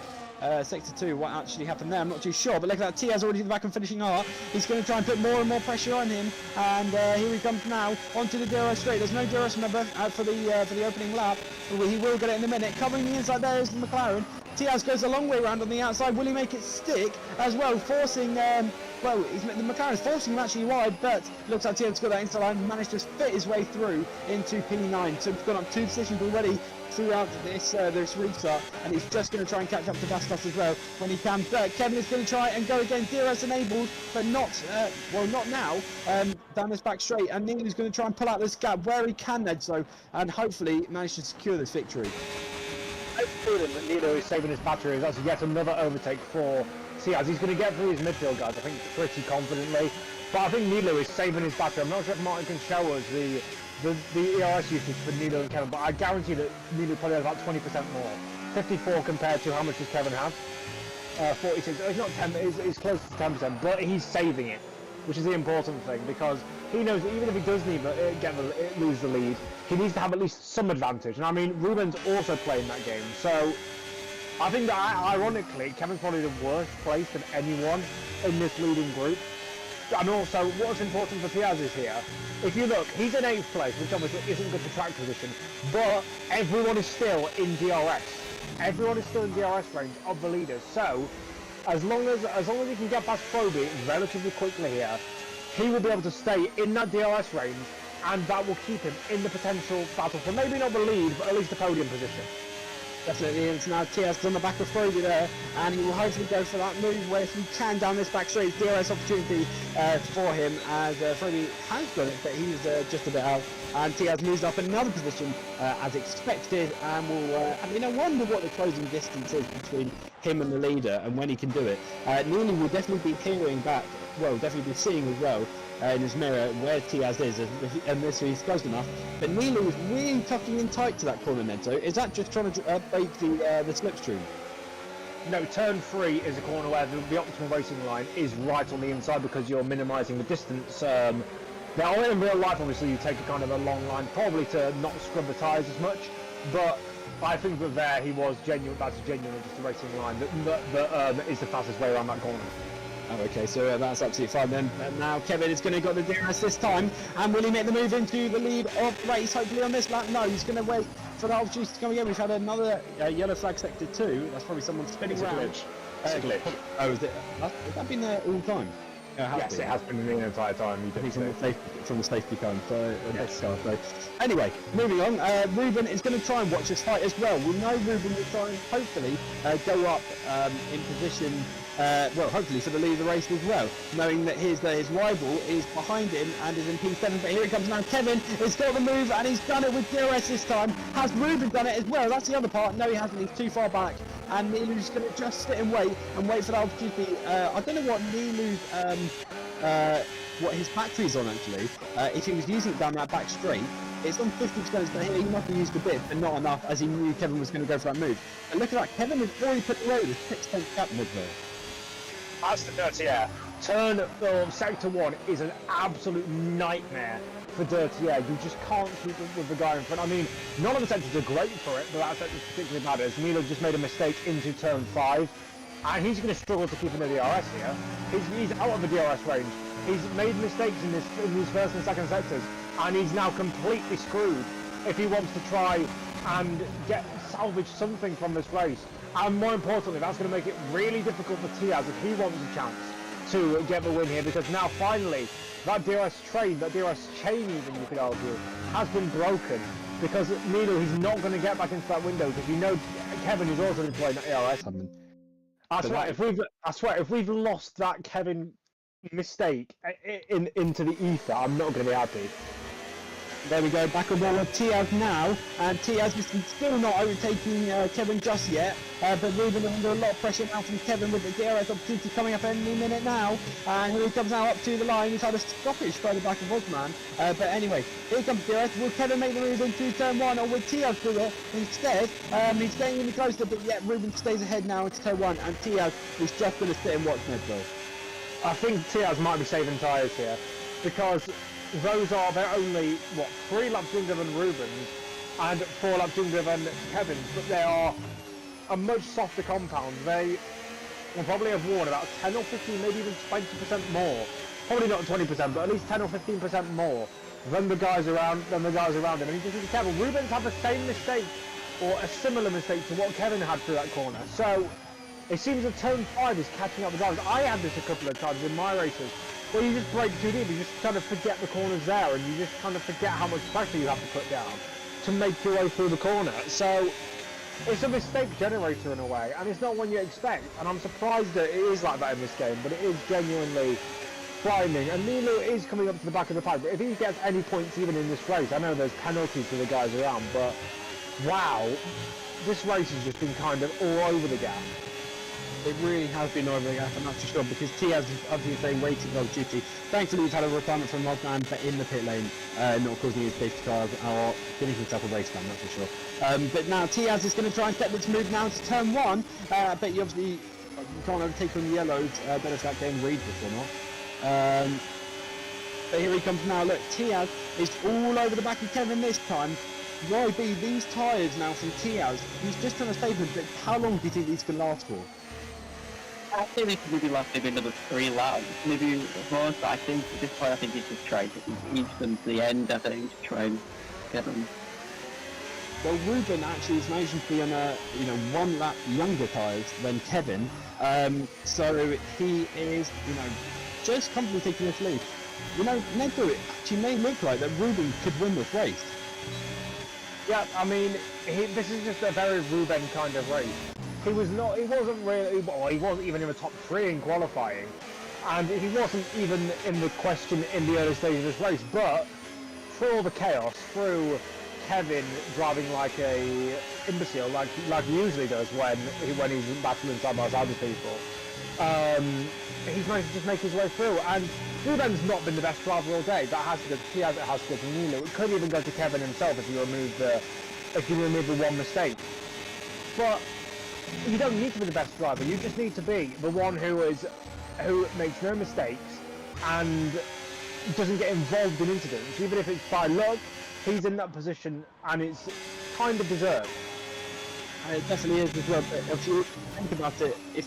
Sector 2, what actually happened there, I'm not too sure, but look at that, Tia's already in the back and finishing hard. He's going to try and put more and more pressure on him, and here he comes now, onto the DRS straight. There's no DRS, remember, for the opening lap. He will get it in a minute. Covering the inside there is the McLaren. Tiaz goes a long way around on the outside. Will he make it stick as well, forcing, the McLaren's forcing him actually wide, but looks like Tiaz got that inside line, managed to fit his way through into P9, so he's gone up 2 positions already throughout this restart, and he's just going to try and catch up to Bastos as well when he can. But Kevin is going to try and go again. DRS enabled, but not now. Down this back straight, and Neil is going to try and pull out this gap where he can, Edzo, and hopefully manage to secure this victory. I feel that Nilo is saving his battery. That's yet another overtake for Tiaz. He's going to get through his midfield, guys, I think, pretty confidently. But I think Nilo is saving his battery. I'm not sure if Martin can show us the ERS usage for Nilo and Kevin, but I guarantee that Nilo probably has about 20% more. 54 compared to how much does Kevin have? 46. It's not 10, it's close to 10%, but he's saving it, which is the important thing, because he knows that even if he does need lose the lead, he needs to have at least some advantage. And I mean, Ruben's also playing that game, so I think that ironically, Kevin's probably the worst placed of anyone in this leading group. And also, what's important for Tiaz is here, if you look, he's in 8th place, which obviously isn't good for track position, but everyone is still in DRS. Everyone is still in DRS range of the leaders, so as long as he can get past Proby relatively quickly here, he will be able to stay in that DRS range, and that will keep him in the potential battle for maybe not the lead, but at least the podium position. Definitely, and so now Tiaz on the back of Frody there, and he will hopefully go for that move where he can down this back straight. DRS opportunity for him, as Frody has got it, but he's just a bit out, and Tiaz moves up another position as expected, and will, I wonder what the closing distance is between him and the leader, and when he can do it. Neely will definitely be hearing back, well, definitely be seeing as well, in his mirror where Tiaz is, and this he's close enough. But Neely is really tucking in tight to that corner, Nento. Is that just trying to break the slipstream? No, turn 3 is a corner where the optimal racing line is right on the inside because you're minimising the distance. Now, in real life, obviously, you take a kind of a long line, probably to not scrub the tyres as much, but I think that there he was genuine. That's genuinely just a racing line that is the fastest way around that corner. Oh, okay, so that's absolutely fine then. And now Kevin is going to got the DRS this time, and will he make the move into the lead of the race, hopefully on this lap? No, he's going to wait for the opportunity to come again. We've had another yellow flag sector 2, that's probably someone spinning around. It's a glitch. Oh, is it? Has that been there all the time? Yes, it has been the entire time. You think from the safety car. So, anyway, moving on. Ruben is going to try and watch his fight as well. We know Ruben will try and hopefully go up in position. Hopefully for the lead of the race as well, knowing that his rival is behind him and is in P7. But here he comes now. Kevin has got the move, and he's done it with DRS this time. Has Ruben done it as well? That's the other part. No, he hasn't. He's too far back. And Nilu's going to just sit and wait for that opportunity. I don't know what Nilu's, what his battery's on actually. If he was using it down that back straight, it's on 50%, so he must have used a bit, but not enough, as he knew Kevin was going to go for that move. And look at that, Kevin has already put away with 6% gap mid there. That's the dirty air. Sector 1 is an absolute nightmare for dirty air. You just can't keep up with the guy in front. I mean, none of the sectors are great for it, but that sector particularly matters. Milo just made a mistake into turn 5, and he's going to struggle to keep in the DRS here. He's out of the DRS range. He's made mistakes in these first and second sectors, and he's now completely screwed if he wants to try and salvage something from this race. And more importantly, that's going to make it really difficult for Tiaz if he wants a chance to get the win here, because now finally that DRS train, that DRS chain even you could argue, has been broken, because Nilo, he's not going to get back into that window, because you know Kevin is also been playing that DRS. I swear, if we've lost that Kevin mistake into the ether, I'm not going to be happy. There we go, back on board with Tiaz now, and Tiaz is still not overtaking Kevin just yet, but Ruben is under a lot of pressure now from Kevin with the DRS opportunity coming up any minute now, and here he comes now up to the line. He's had a stoppage further back of Osman, but anyway, here comes DRS. Will Kevin make the move into turn 1, or will Tiaz do it instead? He's getting any closer, but yet Ruben stays ahead now into turn 1, and Tiaz is just going to sit and watch Nedville. I think Tiaz might be saving tyres here, because they're only, 3 laps younger than Ruben's and 4 laps younger than Kevin's, but they are a much softer compound. They will probably have worn about 10 or 15, maybe even 20% more. Probably not 20%, but at least 10 or 15% more than the guys around him. And you just need to be careful. Ruben's had the same mistake, or a similar mistake to what Kevin had through that corner. So it seems that turn 5 is catching up with ours. I had this a couple of times in my races, where you just brake too deep, you just kind of forget the corner's there, and you just kind of forget how much pressure you have to put down to make your way through the corner. So it's a mistake generator in a way, and it's not one you expect, and I'm surprised that it is like that in this game, but it is genuinely frightening. And Nilo is coming up to the back of the pack, but if he gets any points even in this race, I know there's penalties for the guys around, but wow, this race has just been kind of all over the gap. It really has been over the gap, I'm not too sure, because Tiaz is obviously saying waiting on duty. Thankfully he's had a requirement from Osman, but in the pit lane, not causing his safety cars or giving himself a race time, that's for sure. But now Tiaz is going to try and set this move now to turn 1, but you obviously you can't overtake from the yellows, better start getting read this or not. But here he comes now, look, Tiaz is all over the back of Kevin this time. YB, these tyres now from Tiaz, he's just trying to save them, but how long do you think these can last for? I think they could maybe last maybe another 3 laps, maybe more, but I think at this point I think he's just trying to ease them to the end, I think, to try and get them. Well, Ruben actually is managing to be on a 1 lap younger tyres than Kevin, so he is just comfortably taking this lead. Nedville, it actually may look like that Ruben could win this race. Yeah, I mean, this is just a very Ruben kind of race. He wasn't even in the top 3 in qualifying, and he wasn't even in the question in the early stage of this race, but through all the chaos, through Kevin driving like a imbecile, like he usually does when he's battling side by side with people, he's managed to just make his way through, and Ruben's not been the best driver all day. That has to go to Tiaz, it has to go to Nilo. It could even go to Kevin himself if you remove the one mistake. But you don't need to be the best driver, you just need to be the one who makes no mistakes and doesn't get involved in incidents. Even if it's by luck, he's in that position and it's kind of deserved. It definitely is as well, but if you think about it, if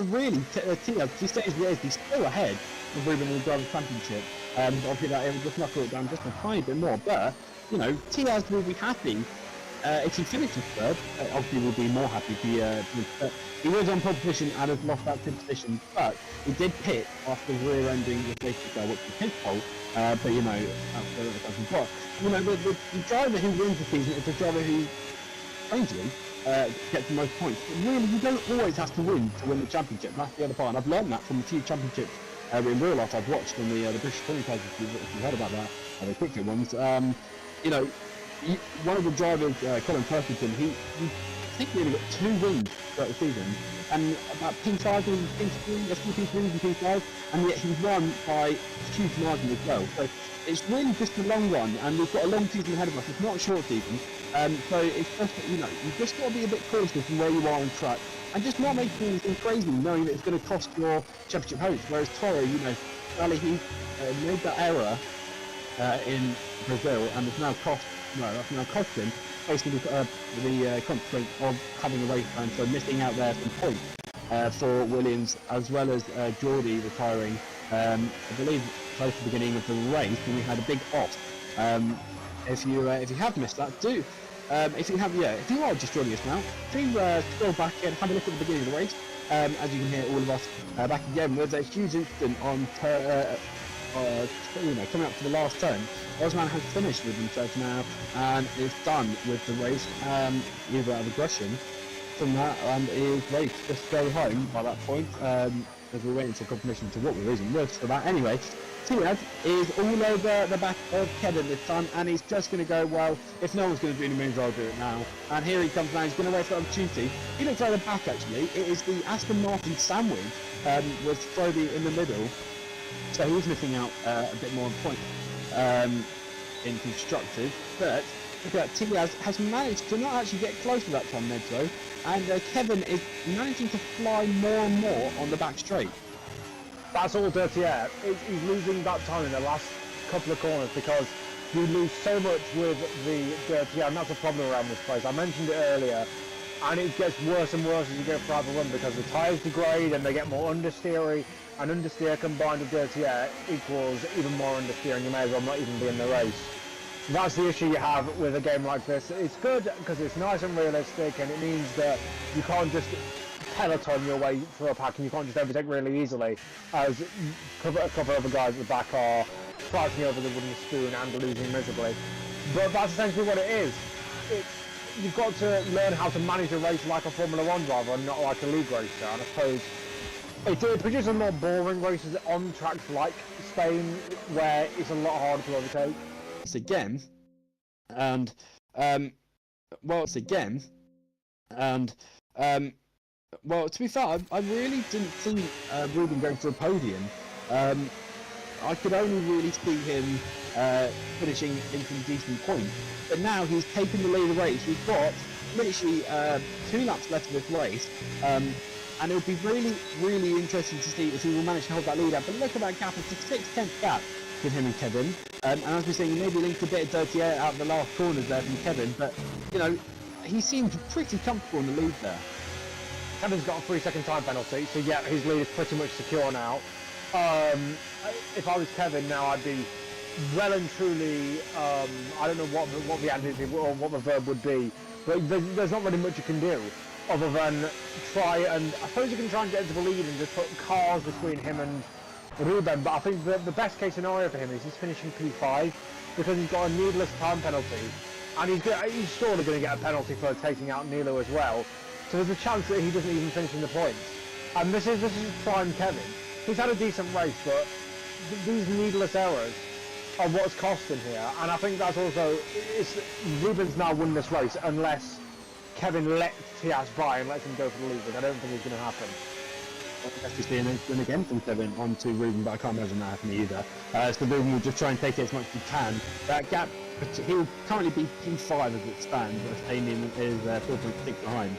really Tiaz, if he stays where he's still ahead of Ruben in the Drivers' Championship, obviously that it will just knuckle it down just a tiny bit more, but Tiaz will be happy. If he finishes 3rd, obviously we'll be more happy if he was on pole position and has lost that 5th position, but he did pit after rear-ending the safety car, which was his fault, but the driver who wins the season is the driver who, strangely, gets the most points. But really, you don't always have to win the championship, that's the other part, and I've learned that from a few championships in real life I've watched on the British Touring Cars, if you've heard about that, the quick fit ones. One of the drivers, Colin Perkington, he I think he only got 2 wins throughout the season, and about P5 and P5, and yet he's won by a huge margin as well. So it's really just a long run, and we've got a long season ahead of us. It's not a short season, so it's just you've just got to be a bit cautious in where you are on track, and just not make anything crazy, knowing that it's going to cost your championship hopes. Whereas Toro, Ali, he made that error in Brazil, and it's now cost. No, that's now cost him basically the consequence of having a race plan, so missing out there some points for Williams, as well as Geordie retiring, I believe, close to the beginning of the race, when we had a big off. If you have missed that, do. If you are just joining us now, do scroll back and have a look at the beginning of the race. As you can hear all of us back again, there's a huge incident on coming up to the last turn. Osman has finished with himself now and is done with the race, either out of aggression from that, and is ready to just go home by that point. as we went into confirmation to what we're losing worth for that. Anyway, Tiad is all over the back of Kevin this time, and he's just going to go, well, if no one's going to do any moves, I'll do it now. And here he comes now, he's going to wait for the opportunity. He looks like the back, actually. It is the Aston Martin sandwich with Frody in the middle. So he's missing out a bit more on point in constructive. But look at that, Tiaz has managed to not actually get close to that Tom Nedro, and Kevin is managing to fly more and more on the back straight. That's all dirty air. He's losing that time in the last couple of corners because you lose so much with the dirty air, and that's a problem around this place. I mentioned it earlier, and it gets worse and worse as you go throughout the run because the tyres degrade and they get more understeery, and understeer combined with dirty air equals even more understeer, and you may as well not even be in the race. That's the issue you have with a game like this. It's good because it's nice and realistic, and it means that you can't just peloton your way through a pack and you can't just overtake really easily, as a couple of the guys at the back are fighting over the wooden spoon and losing miserably. But that's essentially what it is. You've got to learn how to manage a race like a Formula 1 driver and not like a league racer, and I suppose it produces more boring races on tracks like Spain where it's a lot harder to overtake. It's again, and well, to be fair, I really didn't see Ruben going for a podium. I could only really see him finishing in some decent points. But now he's taken the lead of the race. We've got literally 2 laps left of this race. And it'll be really, really interesting to see if he will manage to hold that lead up. But look at that gap, it's a 6/10 gap with him and Kevin. And as we're saying, he maybe linked a bit of dirty air out of the last corners there from Kevin. But, you know, he seemed pretty comfortable in the lead there. Kevin's got a 3-second time penalty, so yeah, his lead is pretty much secure now. If I was Kevin now, I'd be well and truly, I don't know what the adjective or what the verb would be, but there's not really much you can do other than try and, I suppose you can try and get into the lead and just put cars between him and Ruben, but I think the best case scenario for him is he's finishing P5 because he's got a needless time penalty, and he's surely going to get a penalty for taking out Nilo as well. So there's a chance that he doesn't even finish in the points. And this is prime Kevin. He's had a decent race, but these needless errors are what's costing here. And I think that's also, Ruben's now won this race unless Kevin lets Tias by and lets him go for the lead, which I don't think is going to happen. Let's just see an incident again from Kevin onto Ruben, but I can't imagine that happening either. So Ruben will just try and take it as much as he can. That gap, he'll currently be P5 as it stands, but Damien is 4.6 behind.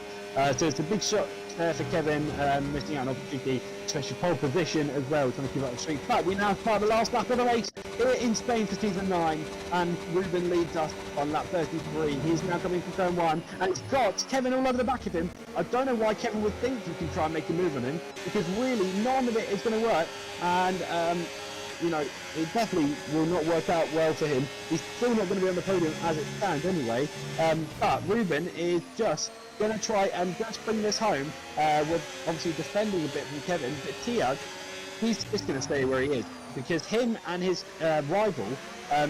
So it's a big shot there for Kevin, missing out on opportunity, especially pole position as well, trying to keep up the streak. But we now start the last lap of the race here in Spain for season 9, and Ruben leads us on lap 33. He's now coming from turn 1, and it's got Kevin all over the back of him. I don't know why Kevin would think you can try and make a move on him, because really none of it is going to work, and you know, it definitely will not work out well for him. He's still not going to be on the podium as it stands anyway, but Ruben is just going to try and just bring this home, with obviously defending a bit from Kevin, but Tiag, he's just going to stay where he is, because him and his rival are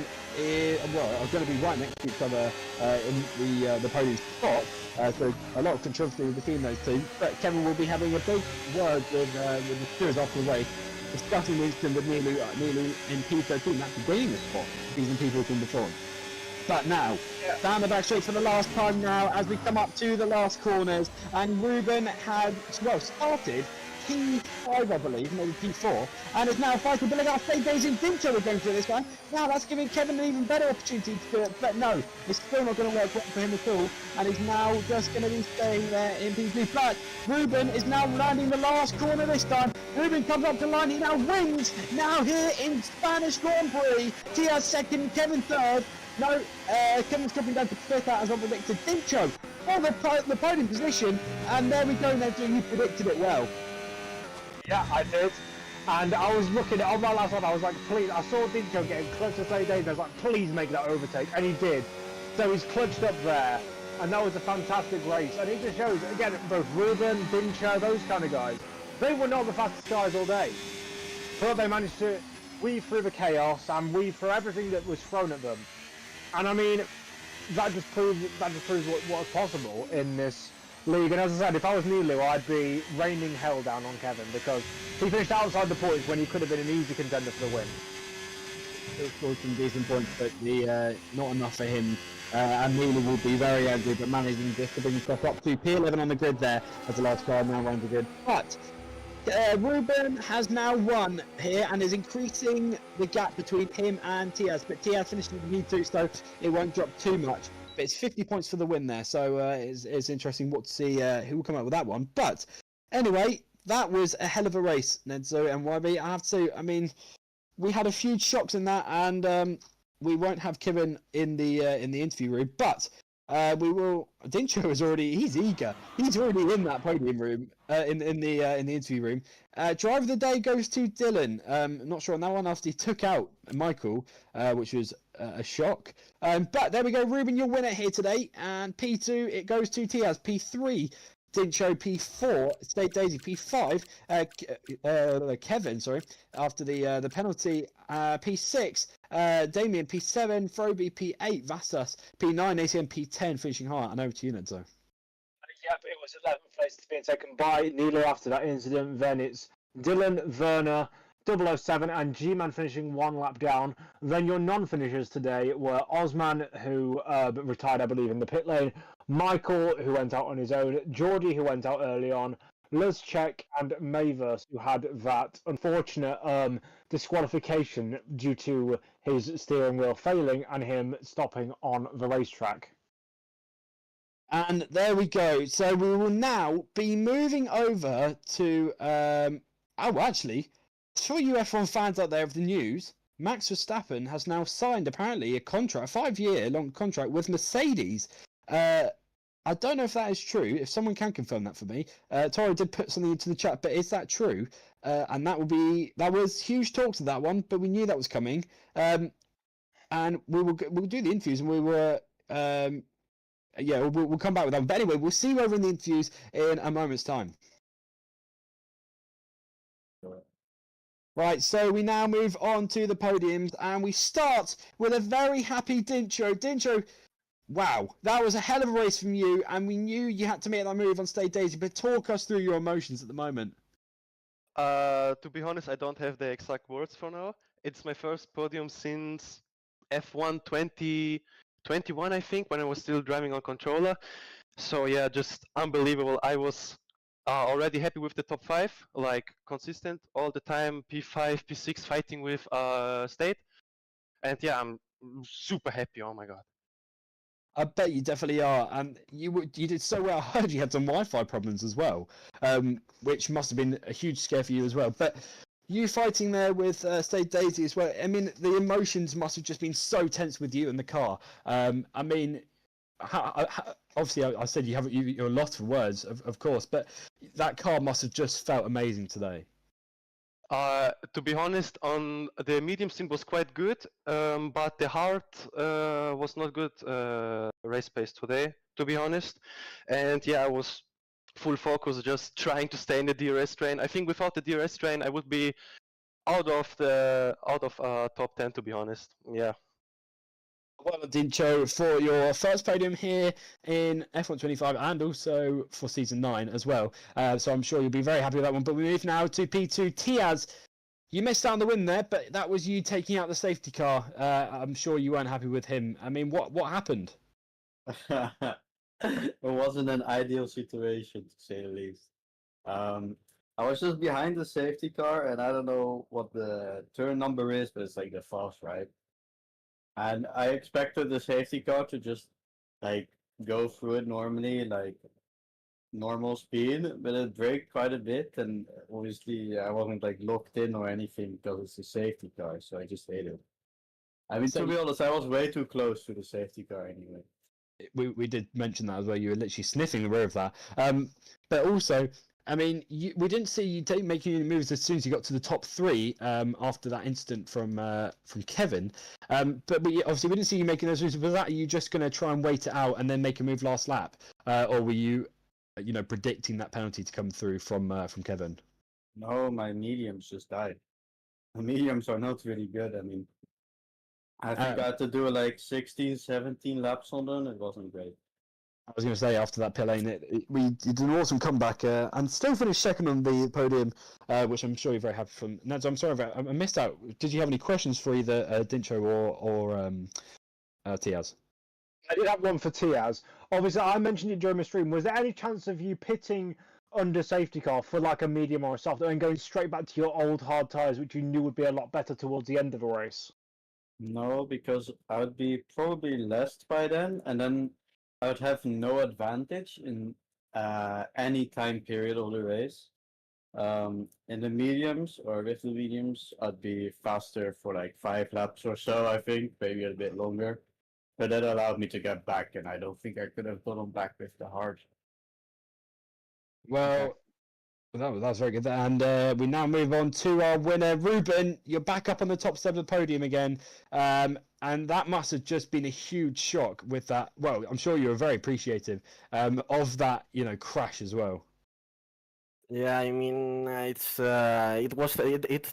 going to be right next to each other in the podium spot, so a lot of controversy between those two, but Kevin will be having a big word with the stewards after the race, discussing the incident with Nilu in P13, that's beginning the spot, he's in P14 before. But now, down the back straight for the last time now, as we come up to the last corners, and Ruben had, well, started P5, I believe, maybe P4, and is now fighting, but look how Faye goes in Dinto again for this one. Now that's giving Kevin an even better opportunity to do it, but no, it's still not going to work well for him at all, and he's now just going to be staying there in P3. But Ruben is now landing the last corner this time. Ruben comes up to line, he now wins, now here in Spanish Grand Prix. Tiaz second, Kevin third. No, Kevin's dropping down to 5th out as I predicted. Dincho for the podium position, and there we go, Nedro, you predicted it well. Yeah, I did. And I was looking on my last one, I was like, please, I saw Dincho getting clutched to say Dave, I was like, please make that overtake, and he did. So he's clutched up there, and that was a fantastic race. And it just shows, again, both Ruben, Dincho, those kind of guys, they were not the fastest guys all day, but they managed to weave through the chaos and weave through everything that was thrown at them. And I mean, that just proves what's possible in this league. And as I said, if I was Nilu, I'd be raining hell down on Kevin because he finished outside the points when he could have been an easy contender for the win. He'll score some decent points, but not enough for him. And Neely will be very angry, but managing just to bring himself up to P11 on the grid there as the last car now runs the grid. But Ruben has now won here and is increasing the gap between him and Tiaz. But Tiaz finishing in P2, so it won't drop too much. But it's 50 points for the win there, so it's interesting what to see who will come out with that one. But anyway, that was a hell of a race, Nedzo and YB. I have to say, I mean, we had a few shocks in that, and we won't have Kevin in the interview room, but we will. Dincho is already—he's eager. He's already in that podium room, in the interview room. Driver of the day goes to Dylan. Not sure on that one after he took out Michael, which was a shock. But there we go, Ruben, your winner here today, and P2 it goes to Tiaz. P3. Dincho P4, State Daisy P5, Kevin, sorry, after the penalty, P6, Damien P7, Froby P8, Vastas P9, ACM P10, finishing high. And over to you, Nedzo. Yep, it was 11th place being taken by Nilo after that incident. Then it's Dylan, Werner, 007 and G-Man finishing one lap down. Then your non-finishers today were Osman, who retired, I believe, in the pit lane, Michael, who went out on his own, Geordie, who went out early on, Luzchek and Mavis, who had that unfortunate disqualification due to his steering wheel failing and him stopping on the racetrack. And there we go. So we will now be moving over to... actually, for you F1 fans out there of the news, Max Verstappen has now signed, apparently, a contract, a 5-year-long contract with Mercedes. I don't know if that is true. If someone can confirm that for me. Toro did put something into the chat, but is that true? And that was huge talks of that one, but we knew that was coming. And we'll do the interviews, and we'll come back with that. But anyway, we'll see you over in the interviews in a moment's time. Right, so we now move on to the podiums, and we start with a very happy Dincho. Dincho, wow, that was a hell of a race from you, and we knew you had to make that move on State Daisy, but talk us through your emotions at the moment. To be honest, I don't have the exact words for now. It's my first podium since F1 2021, I think, when I was still driving on controller. So yeah, just unbelievable. I was already happy with the top 5, like consistent all the time, P5, P6 fighting with State. And yeah, I'm super happy, oh my god. I bet you definitely are, and you did so well. I heard you had some Wi-Fi problems as well, which must have been a huge scare for you as well. But you fighting there with State Daisy as well, I mean, the emotions must have just been so tense with you in the car. I mean, obviously I said you're lost for words, of course, but that car must have just felt amazing today. To be honest, on the medium sim was quite good, but the hard was not good race pace today, to be honest. And yeah, I was full focus, just trying to stay in the DRS train. I think without the DRS train, I would be out of top 10, to be honest. Yeah. Well, Dincho, for your first podium here in F1 25 and also for Season 9 as well. So I'm sure you'll be very happy with that one. But we move now to P2. Tiaz, you missed out on the win there, but that was you taking out the safety car. I'm sure you weren't happy with him. I mean, what happened? It wasn't an ideal situation, to say the least. I was just behind the safety car, and I don't know what the turn number is, but it's like the fast, right? And I expected the safety car to just like go through it normally, like normal speed, but it braked quite a bit, and obviously I wasn't like locked in or anything because it's a safety car, so I just hate it. I mean, to be honest, I was way too close to the safety car anyway. We did mention that as well. You were literally sniffing the rear of that. But also, I mean, we didn't see you making any moves as soon as you got to the top 3 after that incident from Kevin. But obviously we didn't see you making those moves. Was that, are you just going to try and wait it out and then make a move last lap, or were you, predicting that penalty to come through from Kevin? No, my mediums just died. The mediums are not really good. I mean, I think I had to do like 16, 17 laps on them. It wasn't great. I was going to say after that pit lane, you did an awesome comeback and still finished second on the podium, which I'm sure you're very happy from. Nads, I'm sorry, I missed out. Did you have any questions for either Dincho or Tiaz? I did have one for Tiaz. Obviously, I mentioned it during the stream. Was there any chance of you pitting under safety car for like a medium or a soft, and going straight back to your old hard tyres, which you knew would be a lot better towards the end of the race? No, because I would be probably last by then, and then I would have no advantage in any time period of the race. In the mediums or with the mediums, I'd be faster for like 5 laps or so, I think, maybe a bit longer. But that allowed me to get back, and I don't think I could have gone back with the hard. Well, that was very good. And we now move on to our winner, Ruben. You're back up on the top step of the podium again. And that must have just been a huge shock with that. Well, I'm sure you were very appreciative of that, crash as well. Yeah, I mean, it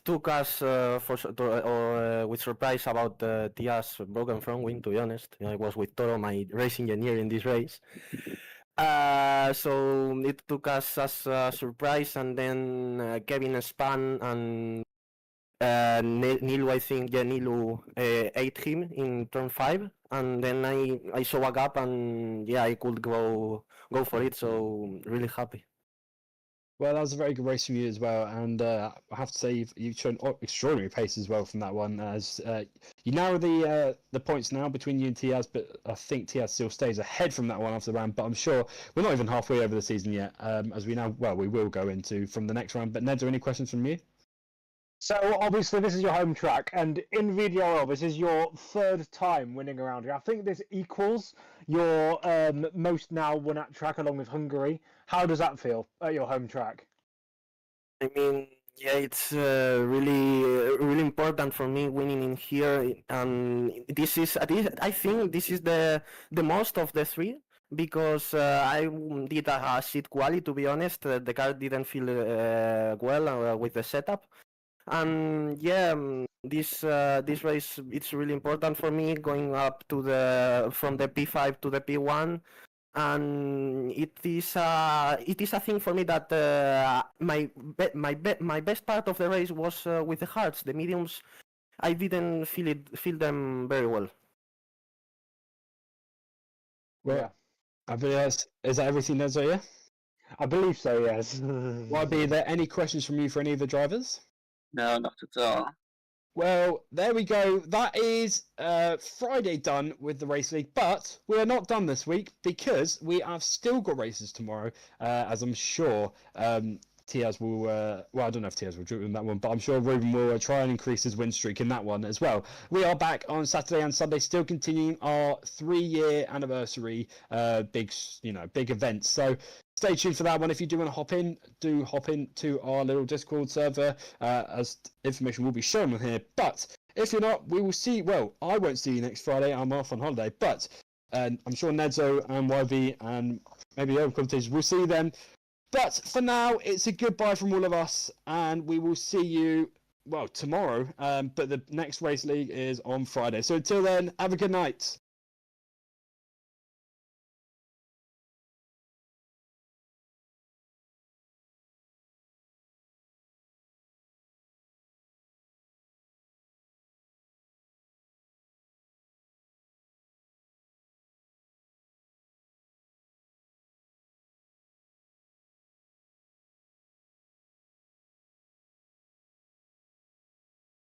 took us with surprise about Tia's broken front wing. To be honest, I was with Toro, my race engineer in this race. So it took us as a surprise, and then Kevin spun and Nilu, I think, Nilu ate him in turn 5, and then I saw a gap, and yeah, I could go for it. So really happy. Well, that was a very good race from you as well, and I have to say you've shown extraordinary pace as well from that one. As you narrow the points now between you and Tiaz, but I think Tiaz still stays ahead from that one after the round. But I'm sure we're not even halfway over the season yet, as we will go into from the next round. But Ned, are any questions from you? So obviously this is your home track, and in VDRL this is your 3rd time winning around here. I think this equals your most now won at track along with Hungary. How does that feel at your home track? I mean, yeah, it's really important for me winning in here, and I think this is the most of the 3. Because I did a seat quali, to be honest. The car didn't feel well with the setup. And yeah, this race, it's really important for me, going up to from the P5 to the P1, and it is a thing for me that my best part of the race was with the hards. The mediums, I didn't feel them very well. Well, yeah. I believe is that everything, Nezo? Yeah, I believe so. Yes. YB, are there any questions from you for any of the drivers? No, not at all. Well, there we go. That is Friday done with the race league, but we are not done this week because we have still got races tomorrow, as I'm sure Tiaz will, well, I don't know if Tiaz will do it in that one, but I'm sure Ruben will try and increase his win streak in that one as well. We are back on Saturday and Sunday, still continuing our 3-year anniversary big event. So stay tuned for that one. If you do want to hop in, do hop into our little Discord server, as information will be shown on here. But if you're not, we will see. Well, I won't see you next Friday. I'm off on holiday, but I'm sure Nedzo and YB and maybe the other competitions will see you then. But for now, it's a goodbye from all of us, and we will see you, well, tomorrow. But the next race league is on Friday. So until then, have a good night.